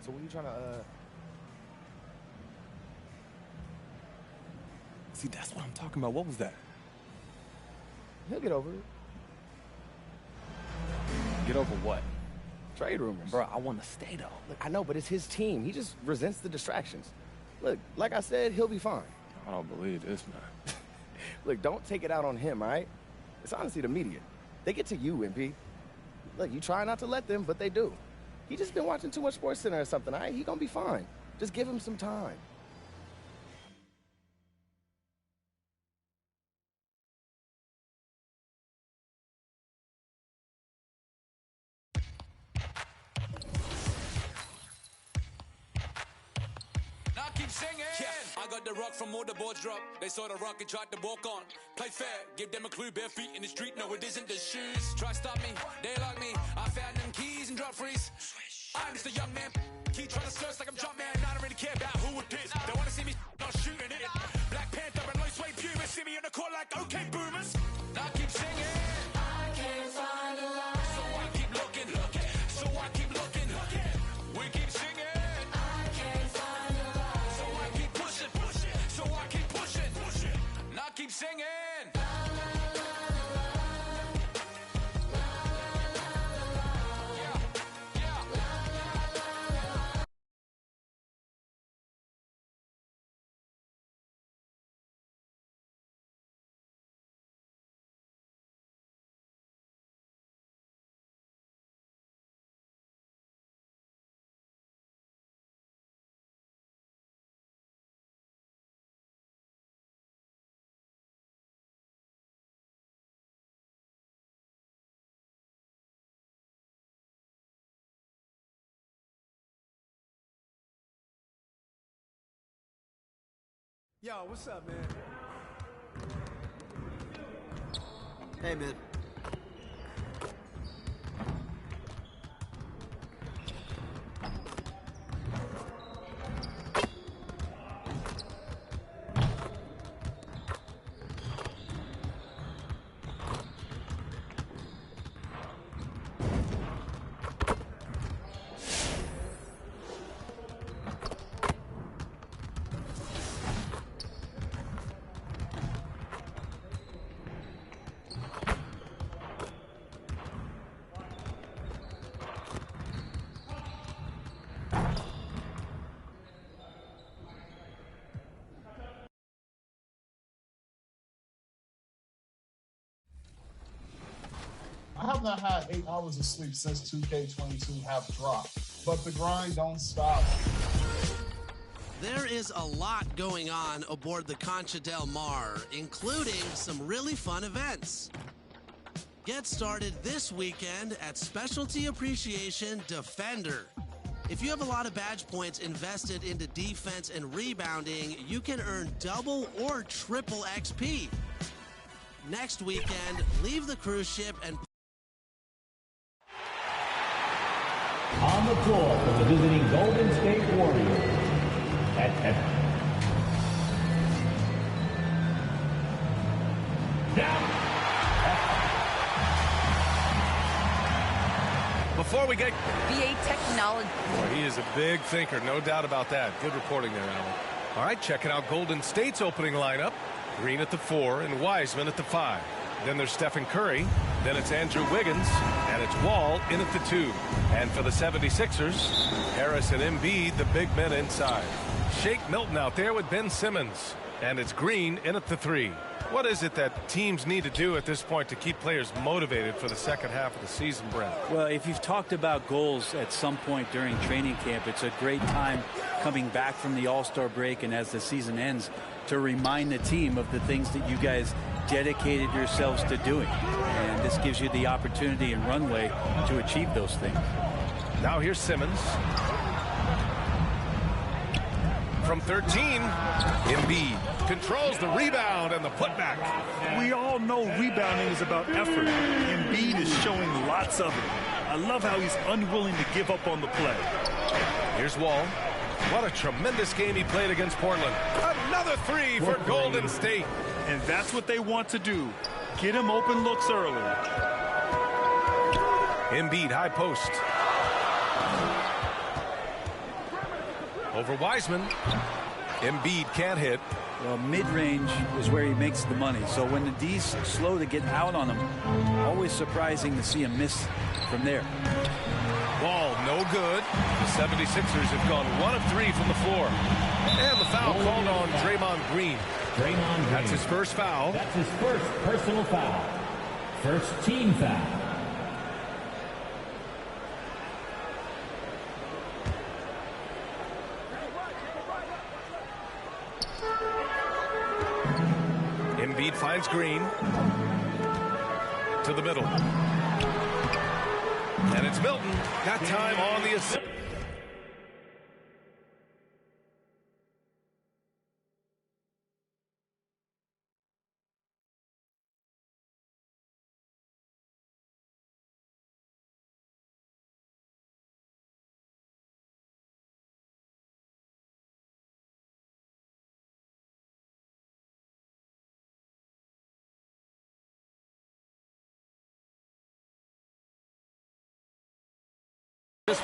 S19: So what are you trying to,
S20: See, that's what I'm talking about. What was that?
S19: He'll get over it.
S20: Get over what?
S19: Trade rumors.
S20: Bro, I want to stay, though.
S19: Look, I know, but it's his team. He just resents the distractions. Look, like I said, he'll be fine.
S20: I don't believe this, man.
S19: Look, don't take it out on him, all right? It's honestly the media. They get to you, MP. Look, you try not to let them, but they do. He just been watching too much SportsCenter or something, all right? He gonna be fine. Just give him some time.
S21: Yeah, I got the rock from all the boards drop. They saw the rock and tried to walk on. Play fair, give them a clue. Bare feet in the street, no, it isn't the shoes. Try stop me, they like me. I found them keys and drop freeze. I'm just a young man. Keep trying to search like I'm Jumpman. I don't really care about who it is. They wanna see me not shooting it. Black Panther and low sway Puma. See me on the court like okay boomers. Now I keep singing. I can't find a line. So I keep looking. So I keep looking. We keep singing. Keep singing.
S13: Yo, what's up, man?
S22: Hey, man.
S1: I have not had 8 hours of sleep since 2K22 have dropped, but the grind don't stop.
S2: There is a lot going on aboard the Concha Del Mar, including some really fun events. Get started this weekend at Specialty Appreciation Defender. If you have a lot of badge points invested into defense and rebounding, you can earn double or triple XP. Next weekend, leave the cruise ship and
S16: On the floor for the visiting Golden State Warriors at
S15: Before we get
S23: VA technology.
S15: Boy, he is a big thinker, no doubt about that. Good reporting there, Alan. All right, checking out Golden State's opening lineup. Green at the 4 and Wiseman at the 5. Then there's Stephen Curry. Then it's Andrew Wiggins. And it's Wall in at the 2. And for the 76ers, Harris and Embiid, the big men inside. Shake Milton out there with Ben Simmons. And it's Green in at the 3. What is it that teams need to do at this point to keep players motivated for the second half of the season, Brent?
S24: Well, if you've talked about goals at some point during training camp, it's a great time coming back from the All-Star break and as the season ends to remind the team of the things that you guys dedicated yourselves to doing. And this gives you the opportunity and runway to achieve those things.
S15: Now here's Simmons. From 13, Embiid controls the rebound and the putback.
S25: We all know rebounding is about effort. Embiid is showing lots of it. I love how he's unwilling to give up on the play.
S15: Here's Wall. What a tremendous game he played against Portland. Another three for Golden State.
S25: And that's what they want to do. Get him open looks early.
S15: Embiid, high post. Over Wiseman. Embiid can't hit.
S24: Well, mid-range is where he makes the money. So when the D's slow to get out on him, always surprising to see him miss from there.
S15: Wall, no good. The 76ers have gone 1 of 3 from the floor. And the foul called on Draymond Green. That's his first foul.
S16: That's his first personal foul. First team foul.
S15: Embiid finds Green. To the middle. And it's Milton. Got time on the assist.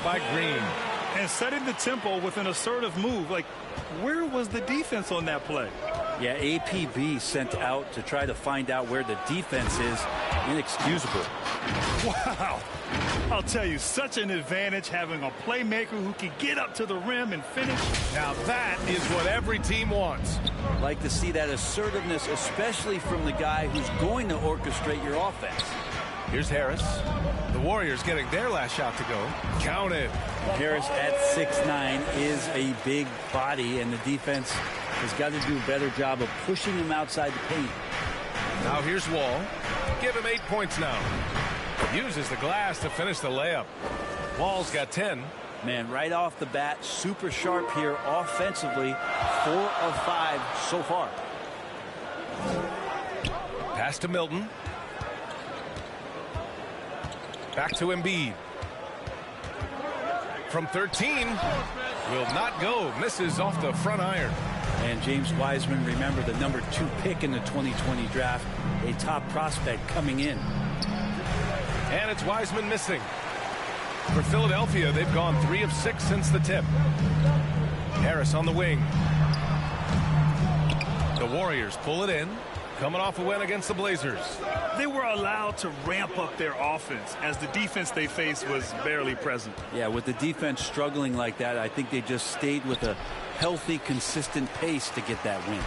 S15: By Green.
S25: And setting the tempo with an assertive move. Like, where was the defense on that play?
S24: Yeah, APB sent out to try to find out where the defense is. Inexcusable.
S25: Wow. I'll tell you, such an advantage having a playmaker who can get up to the rim and finish.
S15: Now that is what every team wants.
S24: Like to see that assertiveness, especially from the guy who's going to orchestrate your offense.
S15: Here's Harris. The Warriors getting their last shot to go. Counted.
S24: Harris at 6'9" is a big body, and the defense has got to do a better job of pushing him outside the paint.
S15: Now here's Wall. Give him 8 points now. Uses the glass to finish the layup. Wall's got 10.
S24: Man, right off the bat, super sharp here offensively. 4 of 5 so far.
S15: Pass to Milton. Back to Embiid. From 13. Will not go. Misses off the front iron.
S24: And James Wiseman, remember, the number 2 pick in the 2020 draft. A top prospect coming in.
S15: And it's Wiseman missing. For Philadelphia, they've gone 3 of 6 since the tip. Harris on the wing. The Warriors pull it in. Coming off a win against the Blazers.
S25: They were allowed to ramp up their offense as the defense they faced was barely present.
S24: Yeah, with the defense struggling like that, I think they just stayed with a healthy, consistent pace to get that win.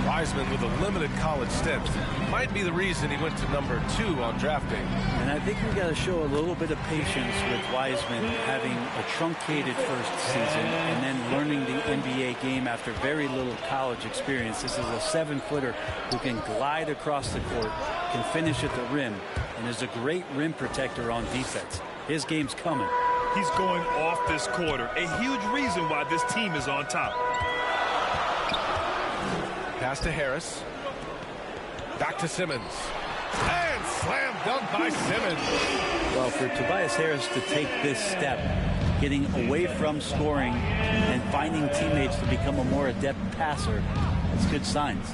S15: Wiseman with a limited college stint might be the reason he went to number 2 on draft day.
S24: And I think we got to show a little bit of patience with Wiseman having a truncated first season and then learning the NBA game after very little college experience. This is a 7-footer who can glide across the court, can finish at the rim, and is a great rim protector on defense. His game's coming.
S25: He's going off this quarter. A huge reason why this team is on top.
S15: Pass to Harris. Back to Simmons. And slam dunk by Simmons.
S24: Well, for Tobias Harris to take this step, getting away from scoring and finding teammates to become a more adept passer, that's good signs.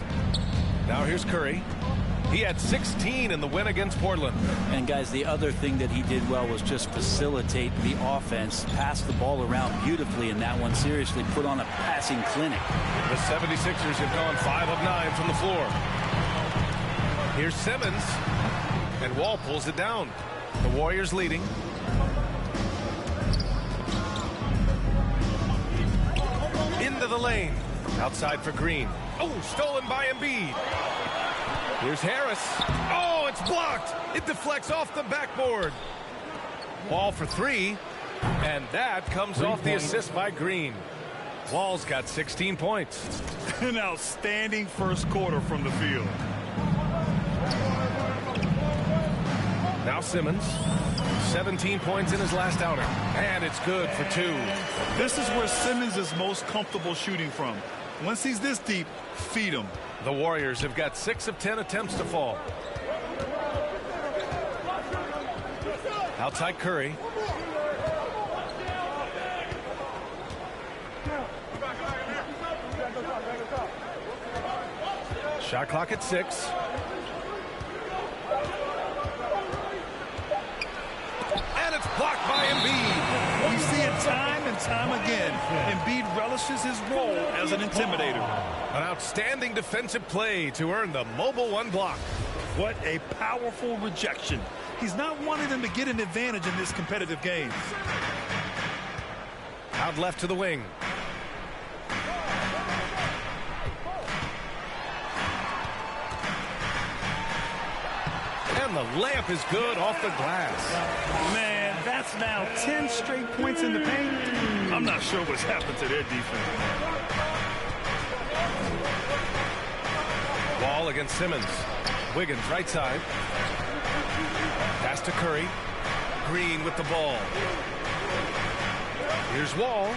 S15: Now here's Curry. He had 16 in the win against Portland.
S24: And guys, the other thing that he did well was just facilitate the offense, pass the ball around beautifully in that one. Seriously, put on a passing clinic.
S15: The 76ers have gone 5 of 9 from the floor. Here's Simmons. And Wall pulls it down. The Warriors leading. Into the lane. Outside for Green. Oh, stolen by Embiid. Here's Harris. Oh, it's blocked. It deflects off the backboard. Wall for 3. And that comes off the assist by Green. Wall's got 16 points.
S25: An outstanding first quarter from the field.
S15: Now Simmons. 17 points in his last outing. And it's good for 2.
S25: This is where Simmons is most comfortable shooting from. Once he's this deep, feed him.
S15: The Warriors have got 6 of 10 attempts to fall. Outside Curry.
S4: Shot clock at 6. And it's blocked by Embiid.
S25: We see it time and time again. Embiid relishes his role as an intimidator.
S4: An outstanding defensive play to earn the Mobile 1 block.
S25: What a powerful rejection. He's not wanting them to get an advantage in this competitive game.
S4: Out left to the wing. And the layup is good off the glass.
S25: Man, that's now 10 straight points in the paint. I'm not sure what's happened to their defense.
S4: Wall against Simmons. Wiggins right side. Pass to Curry. Green with the ball. Here's Wall.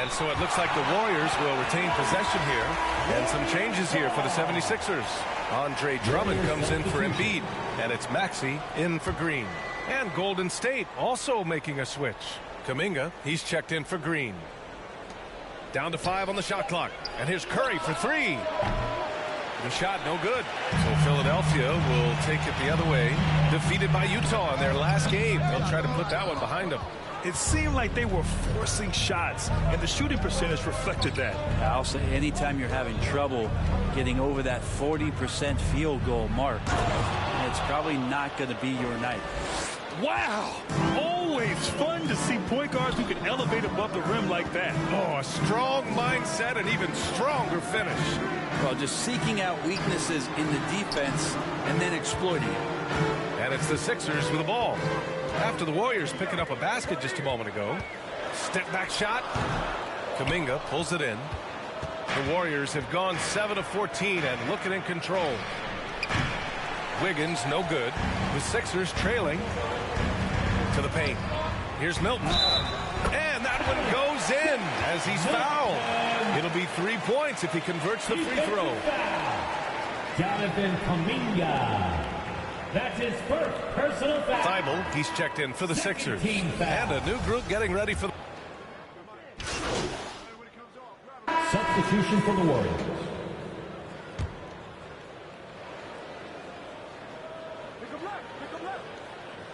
S4: And so it looks like the Warriors will retain possession here. And some changes here for the 76ers. Andre Drummond comes in for Embiid. And it's Maxey in for Green. And Golden State also making a switch. Kuminga, he's checked in for Green. Down to 5 on the shot clock. And here's Curry for 3. The shot no good. So Philadelphia will take it the other way. Defeated by Utah in their last game. They'll try to put that one behind them.
S25: It seemed like they were forcing shots, and the shooting percentage reflected that.
S24: I'll say anytime you're having trouble getting over that 40% field goal mark, it's probably not going to be your night.
S25: Wow! Always fun to see point guards who can elevate above the rim like that.
S4: Oh, a strong mindset and even stronger finish.
S24: Well, just seeking out weaknesses in the defense and then exploiting it.
S4: And it's the Sixers with the ball. After the Warriors picking up a basket just a moment ago. Step back shot. Kuminga pulls it in. The Warriors have gone 7 of 14 and looking in control. Wiggins no good. The Sixers trailing to the paint. Here's Milton. And that one goes in as he's fouled. It'll be 3 points if he converts the free throw.
S16: Jonathan Kuminga. That's his first personal foul.
S4: Thibault, he's checked in for the Sixers. And a new group getting ready for the...
S16: Substitution for the Warriors.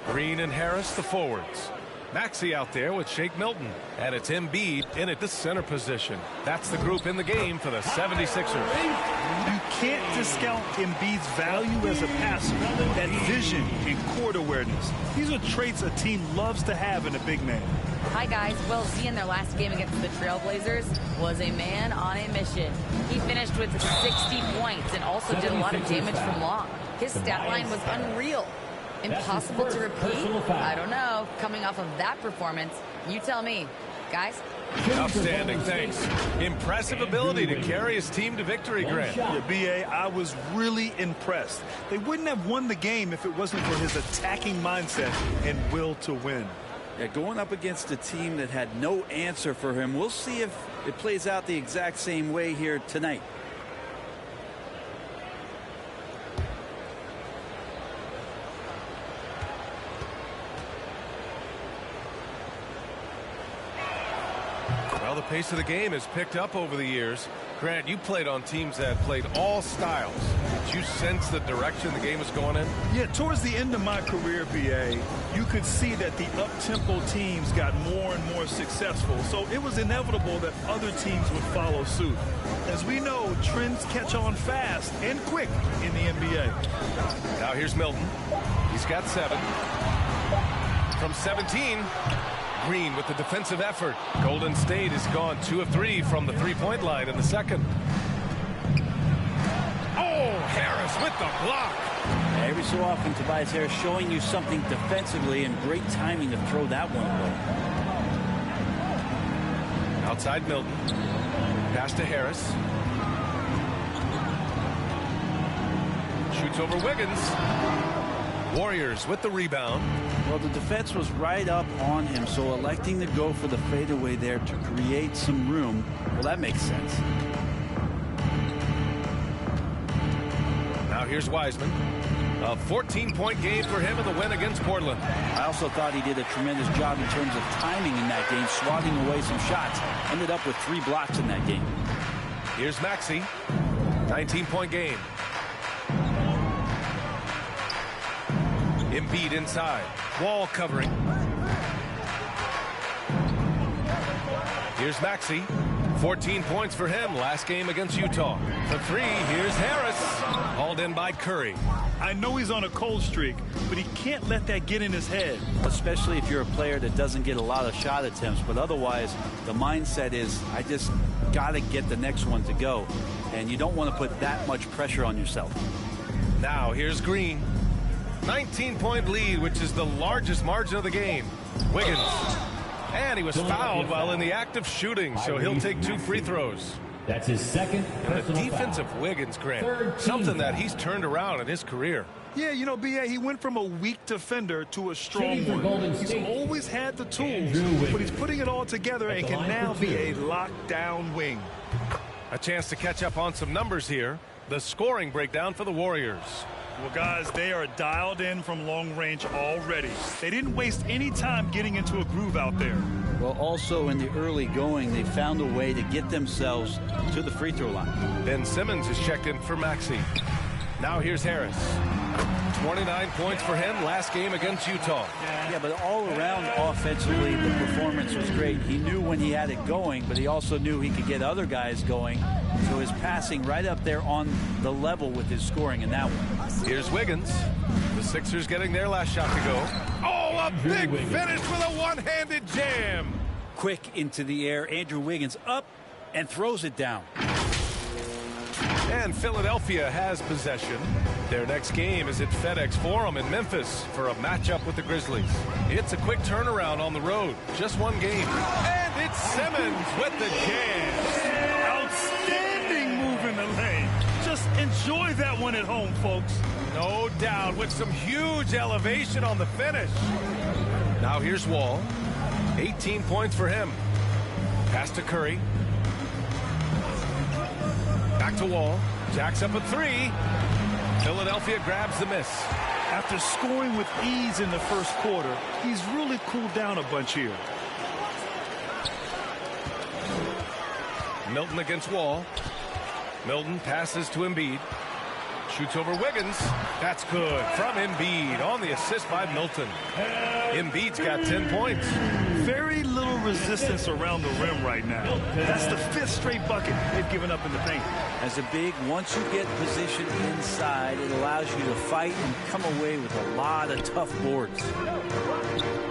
S4: Green and Harris, the forwards. Maxey out there with Shake Milton. And it's Embiid in at the center position. That's the group in the game for the 76ers.
S25: You can't discount Embiid's value as a passer. That vision and court awareness. These are traits a team loves to have in a big man.
S5: Hi, guys. Well, Z in their last game against the Trailblazers was a man on a mission. He finished with 60 points and also did a lot of damage from long. His stat line was unreal. Impossible to repeat? I don't know. Coming off of that performance, you tell me. Guys?
S4: Outstanding, thanks. Impressive ability to carry his team to victory, Grant.
S25: Yeah, B.A., I was really impressed. They wouldn't have won the game if it wasn't for his attacking mindset and will to win.
S24: Yeah, going up against a team that had no answer for him. We'll see if it plays out the exact same way here tonight.
S4: Well, the pace of the game has picked up over the years. Grant, you played on teams that played all styles. Did you sense the direction the game was going in?
S25: Yeah, towards the end of my career, B.A., you could see that the up-tempo teams got more and more successful. So it was inevitable that other teams would follow suit. As we know, trends catch on fast and quick in the NBA.
S4: Now here's Milton. He's got 7. From 17. Green with the defensive effort. Golden State has gone 2 of 3 from the three-point line in the second. Oh, Harris with the block.
S24: Every so often, Tobias Harris showing you something defensively, and great timing to throw that one away.
S4: Outside Milton. Pass to Harris. Shoots over Wiggins. Warriors with the rebound.
S24: Well, the defense was right up on him, so electing to go for the fadeaway there to create some room, well, that makes sense.
S4: Now here's Wiseman. A 14-point game for him in the win against Portland.
S24: I also thought he did a tremendous job in terms of timing in that game, swatting away some shots. Ended up with 3 blocks in that game.
S4: Here's Maxey. 19-point game. Embiid inside. Wall covering. Here's Maxey. 14 points for him last game against Utah. For three, here's Harris. Hauled in by Curry.
S25: I know he's on a cold streak, but he can't let that get in his head.
S24: Especially if you're a player that doesn't get a lot of shot attempts. But otherwise, the mindset is, I just got to get the next one to go. And you don't want to put that much pressure on yourself.
S4: Now, here's Green. 19-point lead, which is the largest margin of the game. Wiggins. And he was fouled while in the act of shooting, so he'll take 2 free throws.
S16: That's his second
S4: The defensive foul. Wiggins, Grant. Something that he's turned around in his career.
S25: Yeah, you know, B.A., he went from a weak defender to a strong one. He's always had the tools, but he's putting it all together and can now be a lockdown wing.
S4: A chance to catch up on some numbers here. The scoring breakdown for the Warriors.
S25: Well, guys, they are dialed in from long range already. They didn't waste any time getting into a groove out there.
S24: Well, also in the early going, they found a way to get themselves to the free throw line.
S4: Ben Simmons is checked in for Maxey. Now here's Harris. 29 points for him last game against Utah.
S24: Yeah, but all around offensively, the performance was great. He knew when he had it going, but he also knew he could get other guys going. So his passing right up there on the level with his scoring in that one.
S4: Here's Wiggins. The Sixers getting their last shot to go. Oh, a big finish with a one-handed jam.
S24: Quick into the air. Andrew Wiggins up and throws it down.
S4: And Philadelphia has possession. Their next game is at FedEx Forum in Memphis for a matchup with the Grizzlies. It's a quick turnaround on the road. Just one game. And it's Simmons with the jam.
S25: Outstanding move in the lane. Just enjoy that one at home, folks.
S4: No doubt, with some huge elevation on the finish. Now here's Wall. 18 points for him. Pass to Curry. Back to Wall. Jacks up a 3. Philadelphia grabs the miss.
S25: After scoring with ease in the first quarter, he's really cooled down a bunch here.
S4: Milton against Wall. Milton passes to Embiid. Shoots over Wiggins. That's good from Embiid on the assist by Milton. Embiid's got 10 points.
S25: Very little resistance around the rim right now. That's the 5th straight bucket they've given up in the paint.
S24: As a big, once you get positioned inside, it allows you to fight and come away with a lot of tough boards.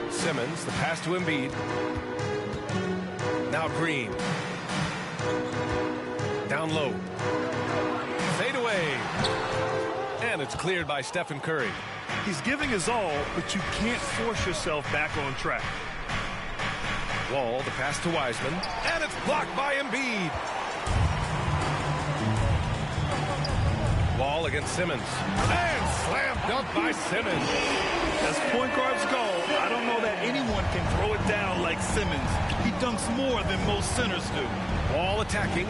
S4: Simmons, the pass to Embiid. Now Green. Down low. Fade away. And it's cleared by Stephen Curry.
S25: He's giving his all, but you can't force yourself back on track.
S4: Wall, the pass to Wiseman. And it's blocked by Embiid. Wall against Simmons. And slam dunk by Simmons.
S25: As point guards go, I don't know that anyone can throw it down like Simmons. He dunks more than most centers do.
S4: Wall attacking.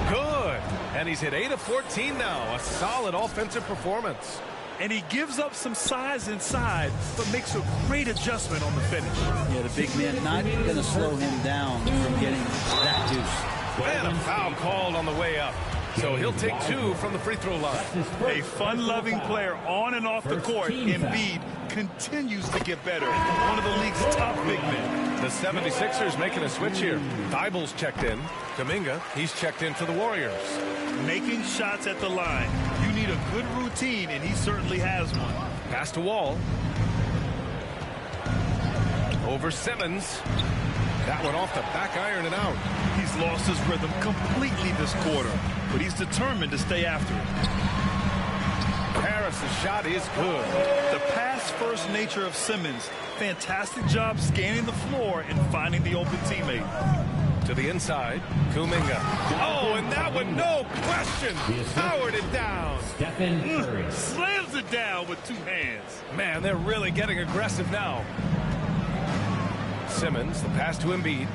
S4: Good. And he's hit 8 of 14 now. A solid offensive performance.
S25: And he gives up some size inside, but makes a great adjustment on the finish.
S24: Yeah, the big man not going to slow him down from getting that deuce.
S4: And a foul called on the way up. So he'll take 2 from the free throw line.
S25: A fun-loving player on and off the court, Embiid continues to get better. One of the league's top big men.
S4: The 76ers making a switch here. Thybulle's checked in. Kuminga, he's checked in for the Warriors.
S25: Making shots at the line. You need a good routine, and he certainly has one.
S4: Pass to Wall. Over Simmons. That one off the back iron and out.
S25: He's lost his rhythm completely this quarter, but he's determined to stay after it.
S4: Harris' shot is good.
S25: The pass-first nature of Simmons. Fantastic job scanning the floor and finding the open teammate.
S4: To the inside, Kuminga. Oh, and that one, no question, powered it down.
S16: Stephen Curry.
S25: Slams it down with 2 hands.
S4: Man, they're really getting aggressive now. Simmons, the pass to Embiid.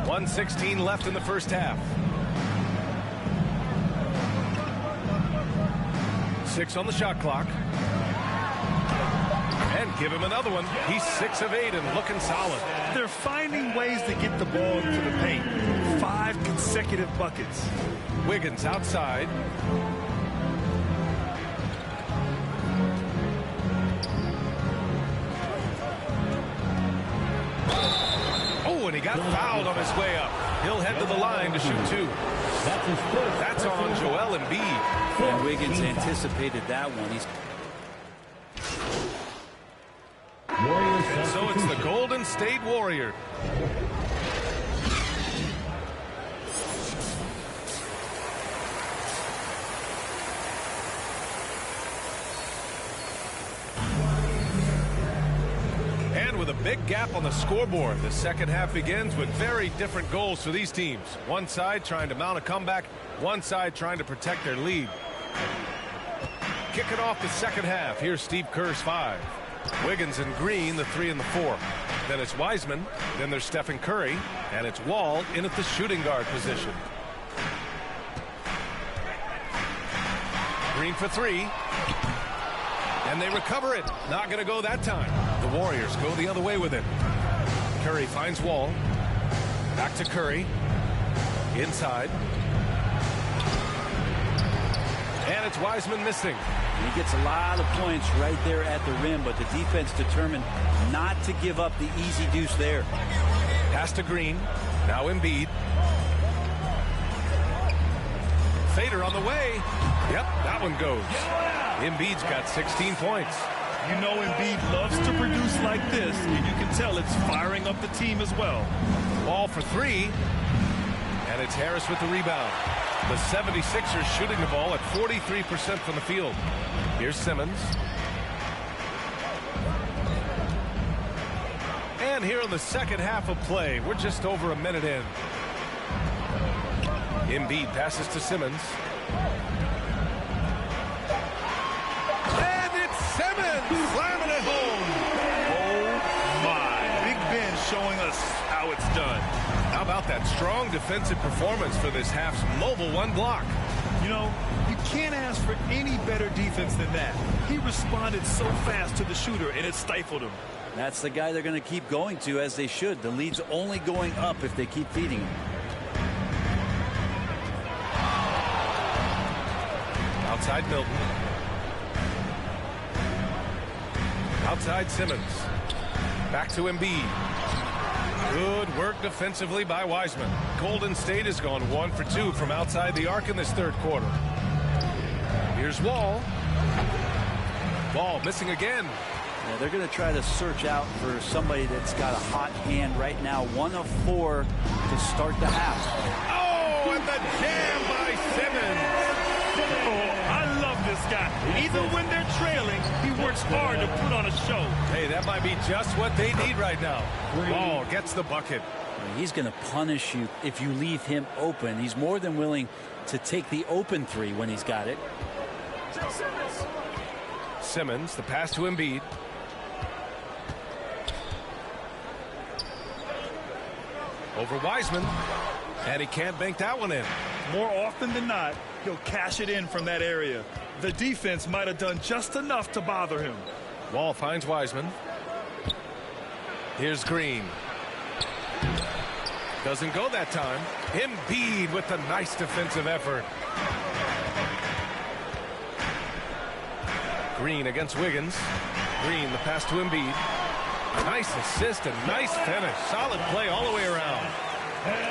S4: 1:16 left in the first half. 6 on the shot clock. And give him another one. He's 6 of 8 and looking solid.
S25: They're finding ways to get the ball into the paint. 5 consecutive buckets.
S4: Wiggins outside. got fouled on his way up. He'll head to the line to shoot 2. That's on Joel Embiid.
S24: And Wiggins anticipated that one.
S4: And so it's the Golden State Warriors. And with a big gap on the scoreboard, the second half begins with very different goals for these teams. One side trying to mount a comeback, one side trying to protect their lead. Kicking off the second half, here's Steve Kerr's 5. Wiggins and Green, the 3 and the 4. Then it's Wiseman, then there's Stephen Curry, and it's Wall in at the shooting guard position. Green for 3. And they recover it. Not going to go that time. The Warriors go the other way with it. Curry finds Wall. Back to Curry. Inside. And it's Wiseman missing.
S24: He gets a lot of points right there at the rim, but the defense determined not to give up the easy deuce there.
S4: Pass to Green. Now Embiid. Fader on the way. Yep, that one goes. Embiid's got 16 points.
S25: You know Embiid loves to produce like this, and you can tell it's firing up the team as well.
S4: Ball for 3. And it's Harris with the rebound. The 76ers shooting the ball at 43% from the field. Here's Simmons. And here in the second half of play, we're just over a minute in. Embiid passes to Simmons. And it's Simmons slamming it home.
S25: Oh my. Big Ben showing us how it's done.
S4: How about that strong defensive performance for this half's mobile one block?
S25: You know, you can't ask for any better defense than that. He responded so fast to the shooter, and it stifled him.
S24: That's the guy they're going to keep going to, as they should. The lead's only going up if they keep feeding him.
S4: Outside Milton. Outside Simmons. Back to Embiid. Good work defensively by Wiseman. Golden State has gone 1 for 2 from outside the arc in this third quarter. Here's Wall. Wall missing again.
S24: Yeah, they're going to try to search out for somebody that's got a hot hand right now. 1 of 4 to start the half.
S4: Oh, and the jam by Simmons.
S25: Oh, I love this guy. Even when they're trailing, he works hard to put on a show.
S4: Hey, that might be just what they need right now. Wall gets the bucket.
S24: He's going to punish you if you leave him open. He's more than willing to take the open 3 when he's got it.
S4: Simmons, the pass to Embiid. Over Wiseman. And he can't bank that one in.
S25: More often than not, he'll cash it in from that area. The defense might have done just enough to bother him.
S4: Wall finds Wiseman. Here's Green. Doesn't go that time. Embiid with the nice defensive effort. Green against Wiggins. Green, the pass to Embiid. Nice assist and nice finish. Solid play all the way around.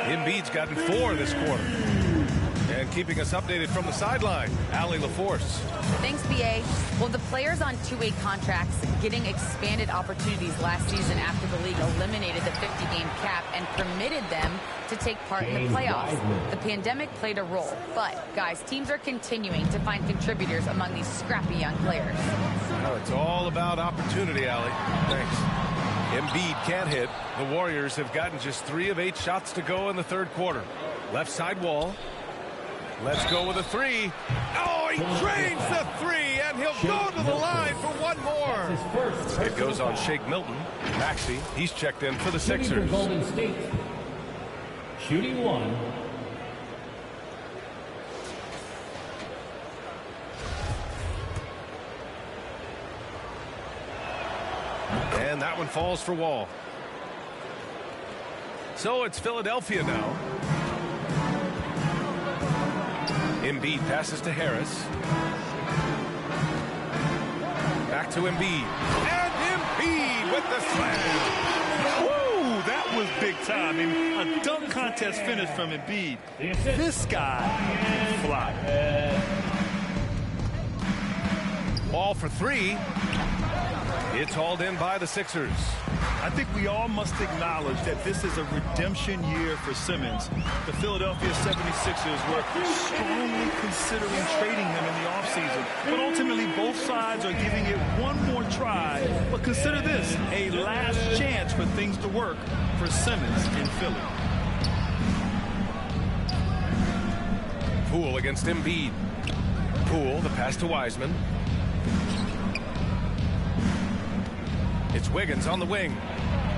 S4: Embiid's gotten 4 this quarter. And keeping us updated from the sideline, Allie LaForce.
S5: Thanks, BA. Well, the players on two-way contracts getting expanded opportunities last season after the league eliminated the 50-game cap and permitted them to take part in the playoffs. The pandemic played a role, but, guys, teams are continuing to find contributors among these scrappy young players.
S4: Well, it's all about opportunity, Allie. Thanks. Embiid can't hit. The Warriors have gotten just 3 of 8 shots to go in the third quarter. Left side Wall. Let's go with a 3. Oh, he drains the 3, and he'll go to the line for one more. It goes on Shake Milton. Maxey, he's checked in for the Sixers.
S16: Golden State. Shooting 1.
S4: And that one falls for Wall. So it's Philadelphia now. Embiid passes to Harris. Back to Embiid. And Embiid with the slam. Woo! That
S25: was big time. I mean, a dunk contest finish from Embiid. This guy can fly.
S4: Ball for three. It's hauled in by the Sixers.
S25: I think we all must acknowledge that this is a redemption year for Simmons. The Philadelphia 76ers were strongly considering trading him in the offseason. But ultimately, both sides are giving it one more try. But consider this, a last chance for things to work for Simmons in Philly.
S4: Poole against Embiid. Poole, the pass to Wiseman. It's Wiggins on the wing.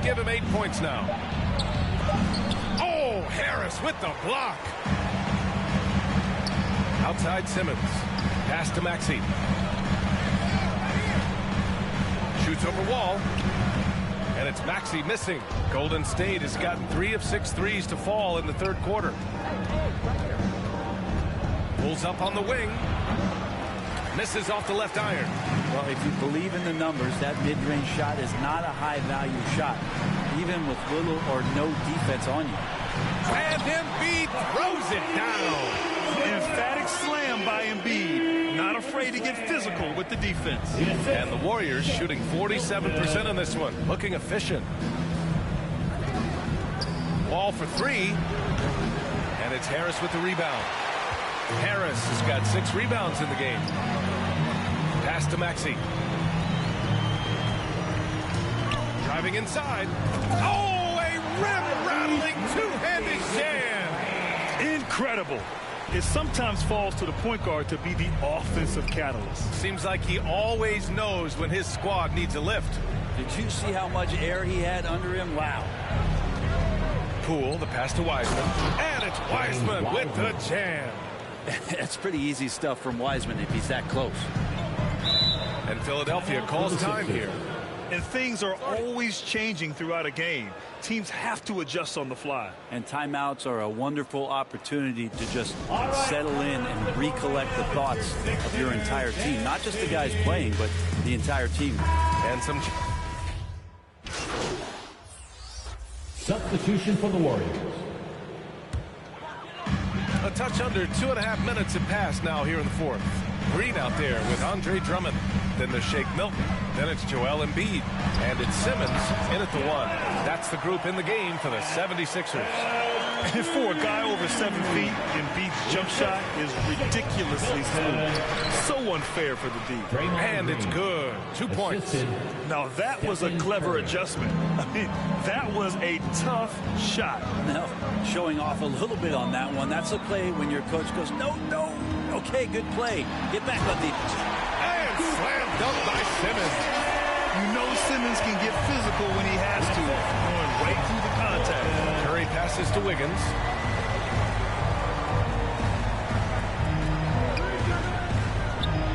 S4: Give him 8 points now. Oh, Harris with the block. Outside Simmons. Pass to Maxey. Shoots over Wall. And it's Maxey missing. Golden State has gotten 3 of 6 threes to fall in the third quarter. Pulls up on the wing. Misses off the left iron.
S24: Well, if you believe in the numbers, that mid-range shot is not a high-value shot, even with little or no defense on you.
S4: And Embiid throws it down.
S25: Emphatic slam by Embiid. Not afraid to get physical with the defense.
S4: And the Warriors shooting 47% on this one. Looking efficient. Ball for three. And it's Harris with the rebound. Harris has got 6 rebounds in the game. Pass to Maxey. Driving inside. Oh, a rim-rattling two-handed jam.
S25: Incredible. It sometimes falls to the point guard to be the offensive catalyst.
S4: Seems like he always knows when his squad needs a lift.
S24: Did you see how much air he had under him? Wow.
S4: Poole, the pass to Wiseman. And it's Wiseman with the jam.
S24: That's pretty easy stuff from Wiseman if he's that close.
S4: And Philadelphia calls time here.
S25: And things are always changing throughout a game. Teams have to adjust on the fly.
S24: And timeouts are a wonderful opportunity to just settle in and recollect the thoughts of your entire team. Not just the guys playing, but the entire team.
S4: And some
S16: substitution for the Warriors.
S4: A touch under 2.5 minutes have passed now here in the fourth. Green out there with Andre Drummond. Then there's Shake Milton. Then it's Joel Embiid. And it's Simmons in at the 1. That's the group in the game for the 76ers.
S25: And for a guy over 7 feet, Embiid's jump shot is ridiculously smooth. So unfair for the D.
S4: And it's good. 2 points.
S25: Now that was a clever adjustment. I mean, that was a tough shot.
S24: Now, showing off a little bit on that one. That's a play when your coach goes, no, no. Okay, good play. Get back on defense.
S4: And slam dunk by Simmons.
S25: You know Simmons can get physical when he has to. Going right through the contact.
S4: Curry passes to Wiggins.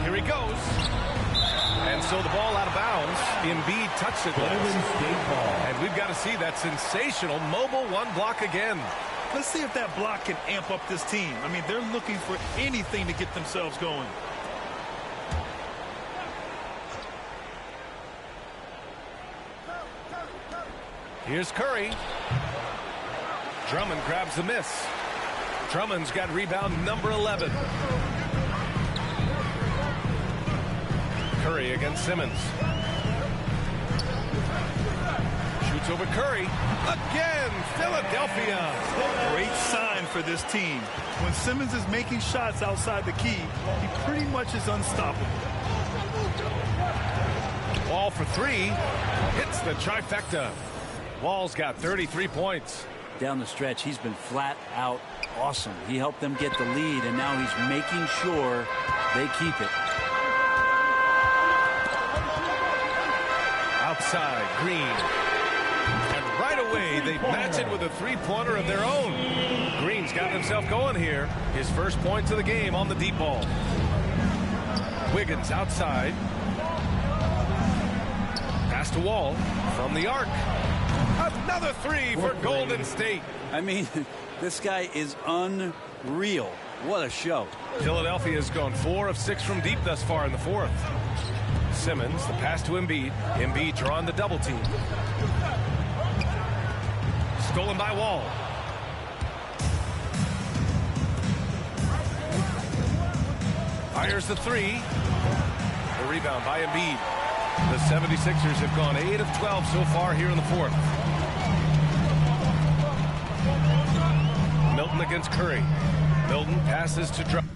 S4: Here he goes. And so the ball out of bounds. Embiid touched it. And we've got to see that sensational mobile one block again.
S25: Let's see if that block can amp up this team. I mean, they're looking for anything to get themselves going.
S4: Here's Curry. Drummond grabs the miss. Drummond's got rebound number 11. Curry against Simmons. Shoots over Curry. Again, Philadelphia.
S25: Great sign for this team. When Simmons is making shots outside the key, he pretty much is unstoppable.
S4: Wall for three. Hits the trifecta. Wall's got 33 points.
S24: Down the stretch, he's been flat out awesome. He helped them get the lead, and now he's making sure they keep it.
S4: Outside, Green. And right away, they match it with a three-pointer of their own. Green's got himself going here. His first points of the game on the deep ball. Wiggins outside. Pass to Wall from the arc. Another three for Golden State.
S24: I mean, this guy is unreal. What a show.
S4: Philadelphia's gone 4 of 6 from deep thus far in the fourth. Simmons, the pass to Embiid. Embiid drawing the double team. stolen by Wall. Fires the three. The rebound by Embiid. The 76ers have gone 8 of 12 so far here in the fourth. Milton against Curry. Milton passes to Drummond.